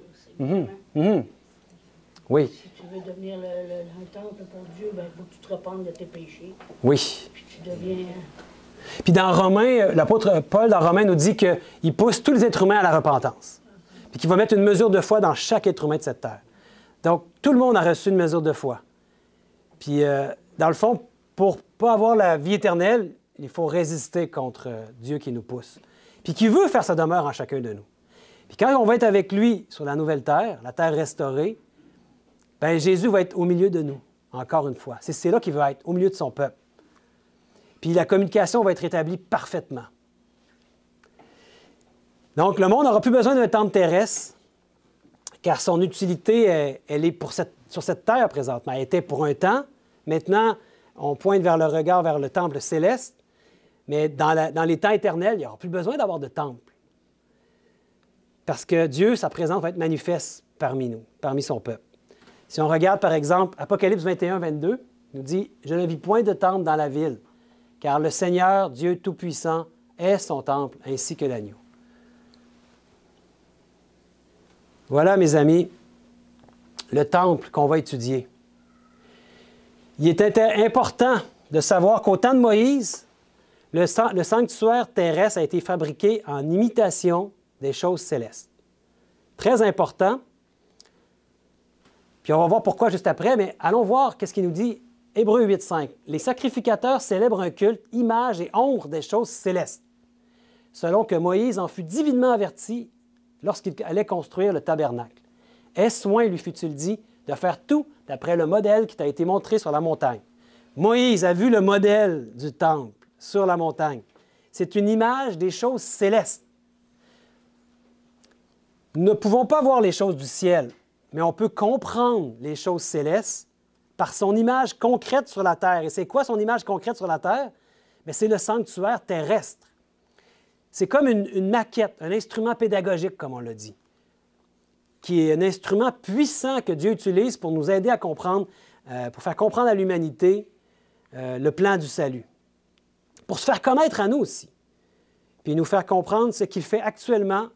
Oui. Si tu veux devenir un temple pour Dieu, il faut que tu te repentes de tes péchés. Oui. Puis tu deviens... Puis dans Romains, l'apôtre Paul, dans Romains, nous dit qu'il pousse tous les êtres humains à la repentance. Puis qu'il va mettre une mesure de foi dans chaque être humain de cette terre. Donc, tout le monde a reçu une mesure de foi. Puis, dans le fond, pour ne pas avoir la vie éternelle, il faut résister contre Dieu qui nous pousse. Puis qui veut faire sa demeure en chacun de nous. Puis quand on va être avec lui sur la nouvelle terre, la terre restaurée, bien, Jésus va être au milieu de nous, encore une fois. C'est là qu'il veut être, au milieu de son peuple. puis la communication va être établie parfaitement. Donc, le monde n'aura plus besoin d'un temple terrestre, car son utilité, elle est sur cette terre présentement. Elle était pour un temps. Maintenant, on pointe vers le regard vers le temple céleste, mais dans les temps éternels, il n'y aura plus besoin d'avoir de temple. Parce que Dieu, sa présence va être manifeste parmi nous, parmi son peuple. Si on regarde, par exemple, Apocalypse 21, 22, il nous dit « Je ne vis point de temple dans la ville, car le Seigneur, Dieu Tout-Puissant, est son temple, ainsi que l'agneau. » Voilà, mes amis, le temple qu'on va étudier. Il était important de savoir qu'au temps de Moïse, le sanctuaire terrestre a été fabriqué en imitation des choses célestes. Très important. Puis on va voir pourquoi juste après, mais allons voir qu'est-ce qu'il nous dit Hébreux 8, 5. Les sacrificateurs célèbrent un culte, image et ombre des choses célestes, selon que Moïse en fut divinement averti lorsqu'il allait construire le tabernacle. Est-ce soin, lui fut-il dit, de faire tout d'après le modèle qui t'a été montré sur la montagne. Moïse a vu le modèle du temple sur la montagne. C'est une image des choses célestes. Nous ne pouvons pas voir les choses du ciel, mais on peut comprendre les choses célestes par son image concrète sur la terre. Et c'est quoi son image concrète sur la terre? Bien, c'est le sanctuaire terrestre. C'est comme une maquette, un instrument pédagogique, comme on l'a dit, qui est un instrument puissant que Dieu utilise pour nous aider à comprendre, pour faire comprendre à l'humanité le plan du salut. Pour se faire connaître à nous aussi, puis nous faire comprendre ce qu'il fait actuellement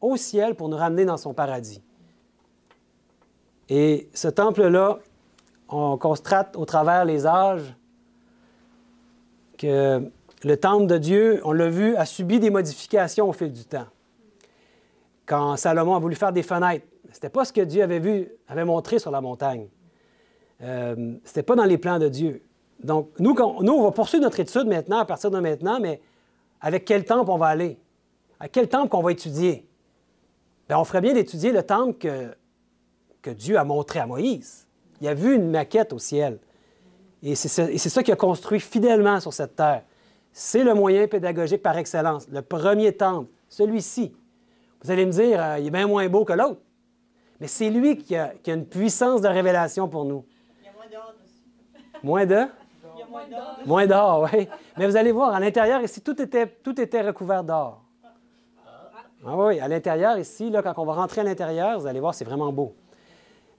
au ciel pour nous ramener dans son paradis. Et ce temple-là, on constate au travers les âges que le temple de Dieu, on l'a vu, a subi des modifications au fil du temps. Quand Salomon a voulu faire des fenêtres, ce n'était pas ce que Dieu avait montré sur la montagne. Ce n'était pas dans les plans de Dieu. Donc, nous, on va poursuivre notre étude maintenant, à partir de maintenant, mais avec quel temple on va aller? À quel temple qu'on va étudier? Bien, on ferait bien d'étudier le temple que Dieu a montré à Moïse. Il a vu une maquette au ciel. Et c'est ça qu'il a construit fidèlement sur cette terre. C'est le moyen pédagogique par excellence. Le premier temple, celui-ci. Vous allez me dire, il est bien moins beau que l'autre. Mais c'est lui qui a une puissance de révélation pour nous. Il y a moins d'or aussi. Moins de? Il y a moins d'or. Moins d'or, oui. Mais vous allez voir, à l'intérieur, ici, tout était recouvert d'or. Ah oui, à l'intérieur, ici, là, quand on va rentrer à l'intérieur, vous allez voir, c'est vraiment beau.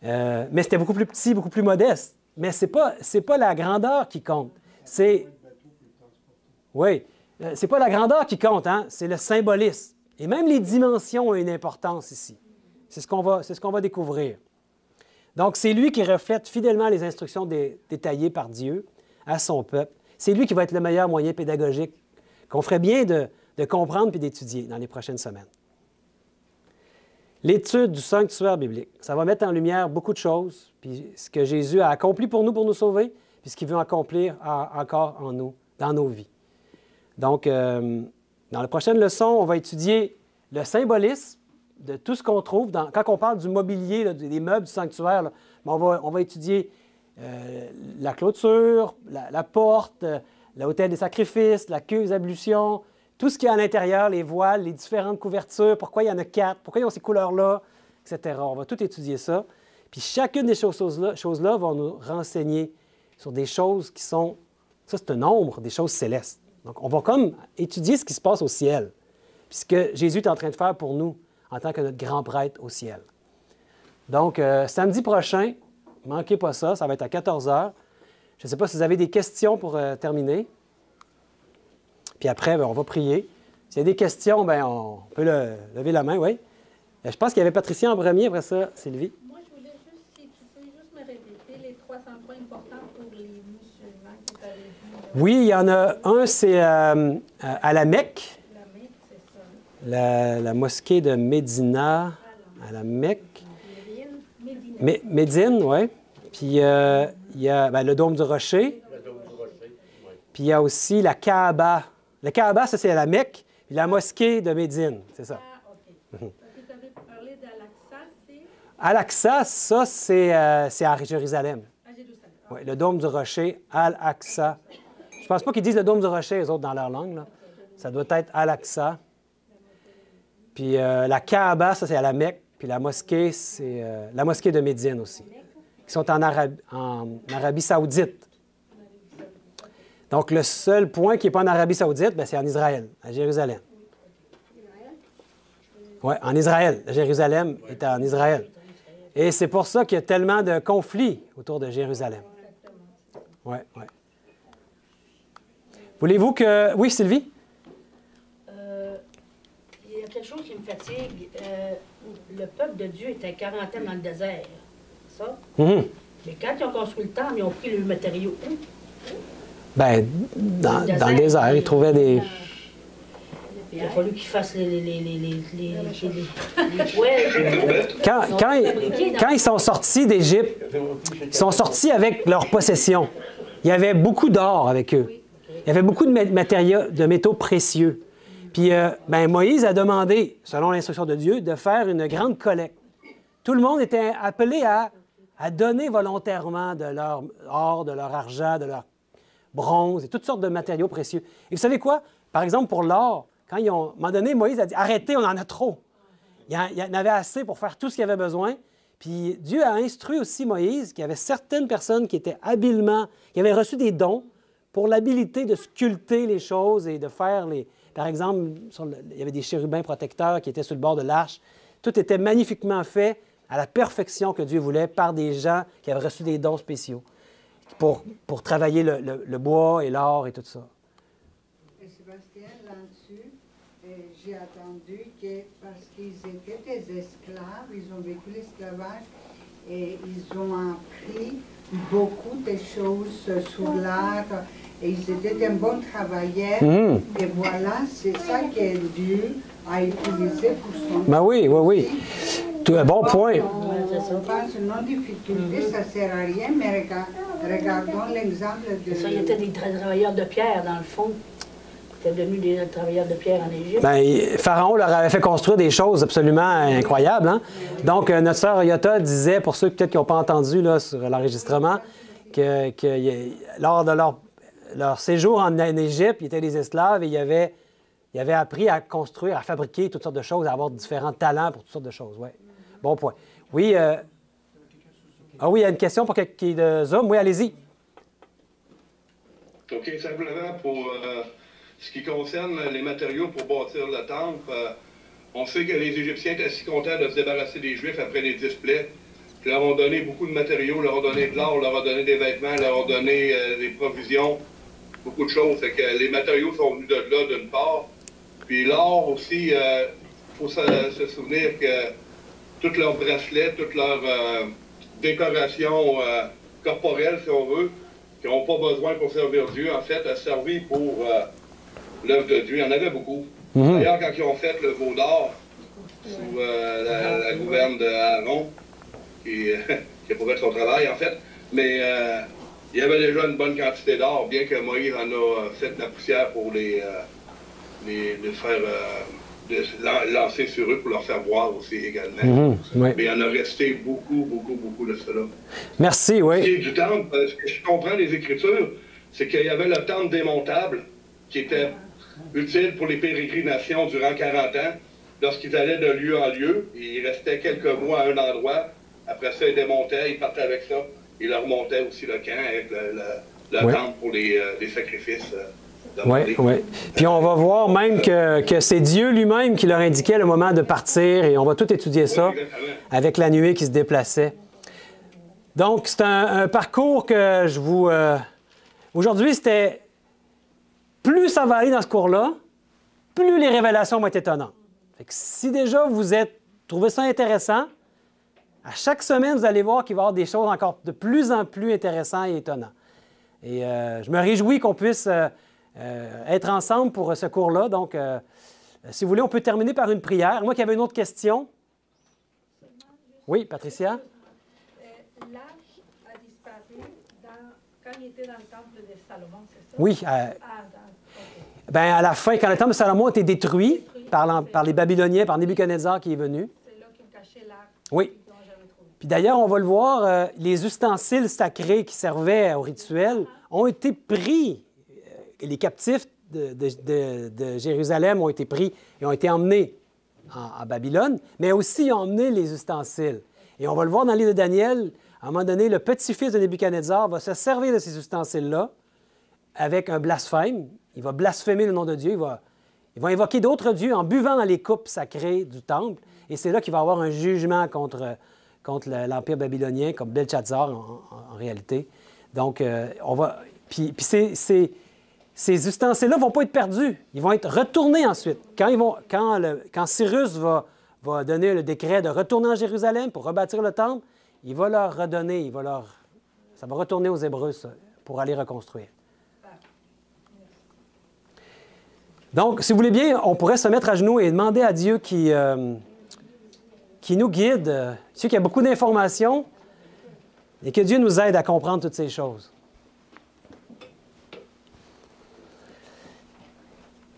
Mais c'était beaucoup plus petit, beaucoup plus modeste. Mais ce n'est pas la grandeur qui compte. Oui, c'est pas la grandeur qui compte, hein? C'est le symbolisme. Et même les dimensions ont une importance ici. C'est ce qu'on va découvrir. Donc, c'est lui qui reflète fidèlement les instructions détaillées par Dieu à son peuple. C'est lui qui va être le meilleur moyen pédagogique qu'on ferait bien de comprendre puis d'étudier dans les prochaines semaines. L'étude du sanctuaire biblique, ça va mettre en lumière beaucoup de choses, puis ce que Jésus a accompli pour nous sauver, puis ce qu'il veut accomplir encore en nous, dans nos vies. Donc, dans la prochaine leçon, on va étudier le symbolisme de tout ce qu'on trouve. Quand on parle du mobilier, là, des meubles du sanctuaire, là, on va étudier la clôture, la porte, l'autel des sacrifices, la queue des ablutions, tout ce qu'il y a à l'intérieur, les voiles, les différentes couvertures, pourquoi il y en a 4, pourquoi ils ont ces couleurs-là, etc. On va tout étudier ça. Puis chacune des choses-là va nous renseigner sur des choses qui sont... Ça, c'est un nombre des choses célestes. Donc, on va comme étudier ce qui se passe au ciel, puis ce que Jésus est en train de faire pour nous en tant que notre grand prêtre au ciel. Donc, samedi prochain, ne manquez pas ça, ça va être à 14 h. Je ne sais pas si vous avez des questions pour terminer. Puis après, bien, on va prier. S'il y a des questions, bien, on peut lever la main, oui. Je pense qu'il y avait Patricia en premier, après ça, Sylvie. Moi, je voulais juste, si tu peux juste me répéter les 300 points importants pour les musulmans que tu avais dit. Oui, il y en a un, c'est à la Mecque. La Mecque, c'est ça. La mosquée de Médina, à la Mecque. Médine. Médine, oui. Puis il y a le dôme du Rocher. Le dôme du Rocher, oui. Puis il y a aussi la Kaaba. La Kaaba, ça, c'est à la Mecque. Puis la mosquée de Médine, c'est ça. Ah, OK. Tu avais parlé d'Al-Aqsa, c'est Al-Aqsa, ça, c'est à Jérusalem. à Jérusalem. Oui, le dôme du Rocher, Al-Aqsa, Je pense pas qu'ils disent le dôme du rocher, les autres, dans leur langue. Là. Ça doit être Al-Aqsa. Puis la Kaaba, ça, c'est à la Mecque. Puis la mosquée, c'est la mosquée de Médine aussi, qui sont en Arabie Saoudite. Donc, le seul point qui n'est pas en Arabie Saoudite, c'est en Israël, à Jérusalem. Oui, en Israël. Jérusalem est en Israël. Et c'est pour ça qu'il y a tellement de conflits autour de Jérusalem. Oui, oui. Voulez-vous que... Oui, Sylvie? Il y a quelque chose qui me fatigue. Le peuple de Dieu était 40 ans dans le désert. Ça? Mm-hmm. Mais quand ils ont construit le temple, ils ont pris le matériau où? Bien, dans le désert, ils trouvaient des... Il a fallu qu'ils fassent les poêles. Quand ils sont sortis d'Égypte, ils sont sortis avec leurs possessions. Il y avait beaucoup d'or avec eux. Il y avait beaucoup de métaux précieux. Puis Moïse a demandé, selon l'instruction de Dieu, de faire une grande collecte. Tout le monde était appelé à donner volontairement de leur or, de leur argent, de leur bronze et toutes sortes de matériaux précieux. Et vous savez quoi? Par exemple, pour l'or, quand ils ont, à un moment donné, Moïse a dit « Arrêtez, on en a trop. » Il y en avait assez pour faire tout ce qu'il avait besoin. Puis Dieu a instruit aussi Moïse qu'il y avait certaines personnes qui étaient habilement, qui avaient reçu des dons pour l'habilité de sculpter les choses et de faire les... Par exemple, il y avait des chérubins protecteurs qui étaient sur le bord de l'arche. Tout était magnifiquement fait à la perfection que Dieu voulait par des gens qui avaient reçu des dons spéciaux pour travailler le bois et l'or et tout ça. Et Sébastien, là-dessus, j'ai entendu que parce qu'ils étaient des esclaves, ils ont vécu l'esclavage et ils ont appris beaucoup de choses sur l'art et ils étaient un bon travailleur. Mmh. Et voilà, c'est ça que Dieu a utilisé pour son... Ben oui, oui, oui. C'est un bon point. On pense non difficulté, ça ne sert à rien, mais regardons l'exemple de... Ça, il était des travailleurs de pierre, dans le fond. Ils étaient devenus des travailleurs de pierre en Égypte. Bien, Pharaon leur avait fait construire des choses absolument incroyables. Hein? Donc, notre sœur Yota disait, pour ceux peut-être qui n'ont pas entendu là, sur l'enregistrement, que lors de leur séjour en Égypte, ils étaient des esclaves et ils avaient appris à construire, à fabriquer toutes sortes de choses, à avoir différents talents pour toutes sortes de choses. Ouais. Bon point. Oui, ah oui, il y a une question pour qui est de Zoom. Oui, allez-y. OK, simplement pour ce qui concerne les matériaux pour bâtir le temple, on sait que les Égyptiens étaient si contents de se débarrasser des Juifs après les 10 plaies. Ils leur ont donné beaucoup de matériaux, leur ont donné de l'or, leur ont donné des vêtements, leur ont donné des provisions, beaucoup de choses. Fait que les matériaux sont venus de là, d'une part. Puis l'or aussi, il faut se souvenir que tous leurs bracelets, toutes leurs décorations corporelles, si on veut, qui n'ont pas besoin pour servir Dieu, en fait, a servi pour l'œuvre de Dieu. Il y en avait beaucoup. Mm-hmm. D'ailleurs, quand ils ont fait le veau d'or sous la gouverne d'Aaron, qui a pas fait son travail, en fait, mais il y avait déjà une bonne quantité d'or, bien que Moïse en a fait de la poussière pour les faire lancer sur eux pour leur faire voir aussi également. Mm-hmm, oui. Mais il y en a resté beaucoup, beaucoup, beaucoup de cela. Merci, oui. Ce qui est du temple, ce que je comprends des Écritures, c'est qu'il y avait le temple démontable qui était utile pour les pérégrinations durant 40 ans. Lorsqu'ils allaient de lieu en lieu, ils restaient quelques mois à un endroit. Après ça, ils démontaient, ils partaient avec ça. Ils leur montaient aussi le camp avec le temple pour les sacrifices. Oui, oui. Puis on va voir même que c'est Dieu lui-même qui leur indiquait le moment de partir et on va tout étudier ça avec la nuée qui se déplaçait. Donc, c'est un parcours que je vous... Aujourd'hui, c'était... Plus ça va aller dans ce cours-là, plus les révélations vont être étonnantes. Fait que si déjà vous trouvez ça intéressant, à chaque semaine, vous allez voir qu'il va y avoir des choses encore de plus en plus intéressantes et étonnantes. Et je me réjouis qu'on puisse... être ensemble pour ce cours-là. Donc, si vous voulez, on peut terminer par une prière. Moi qui avais une autre question. Oui, Patricia? L'arche a disparu quand il était dans le temple de Salomon, c'est ça? Oui. À la fin, quand le temple de Salomon a été détruit par les Babyloniens, par Nebuchadnezzar qui est venu. C'est là qu'ils cachaient l'arche. Oui. Puis d'ailleurs, on va le voir, les ustensiles sacrés qui servaient au rituel ont été pris les captifs de Jérusalem ont été pris et ont été emmenés à Babylone, mais aussi ils ont emmené les ustensiles. Et on va le voir dans le livre de Daniel, à un moment donné, le petit-fils de Nebuchadnezzar va se servir de ces ustensiles-là avec un blasphème. Il va blasphémer le nom de Dieu, il va invoquer d'autres dieux en buvant dans les coupes sacrées du temple. Et c'est là qu'il va y avoir un jugement contre l'Empire babylonien, comme Belshazzar en réalité. Donc, Puis ces ustensiles-là ne vont pas être perdus. Ils vont être retournés ensuite. Quand Cyrus va donner le décret de retourner en Jérusalem pour rebâtir le temple, il va leur redonner, ça va retourner aux Hébreux ça, pour aller reconstruire. Donc, si vous voulez bien, on pourrait se mettre à genoux et demander à Dieu qui nous guide. Je sais qu'il y a beaucoup d'informations et que Dieu nous aide à comprendre toutes ces choses.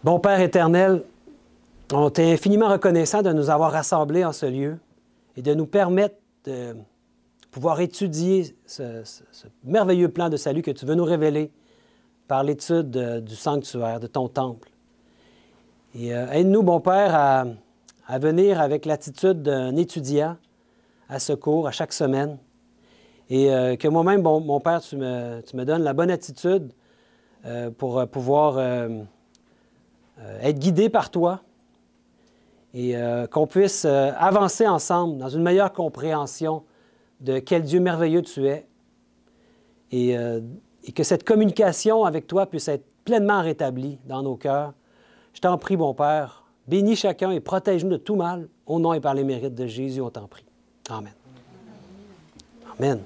Bon Père éternel, on t'est infiniment reconnaissant de nous avoir rassemblés en ce lieu et de nous permettre de pouvoir étudier ce merveilleux plan de salut que tu veux nous révéler par l'étude du sanctuaire, de ton temple. Et aide-nous, bon Père, à venir avec l'attitude d'un étudiant à ce cours, à chaque semaine. Et que moi-même, mon Père, tu me donnes la bonne attitude pour pouvoir être guidé par toi et qu'on puisse avancer ensemble dans une meilleure compréhension de quel Dieu merveilleux tu es et que cette communication avec toi puisse être pleinement rétablie dans nos cœurs. Je t'en prie, mon Père, bénis chacun et protège-nous de tout mal, au nom et par les mérites de Jésus, on t'en prie. Amen. Amen.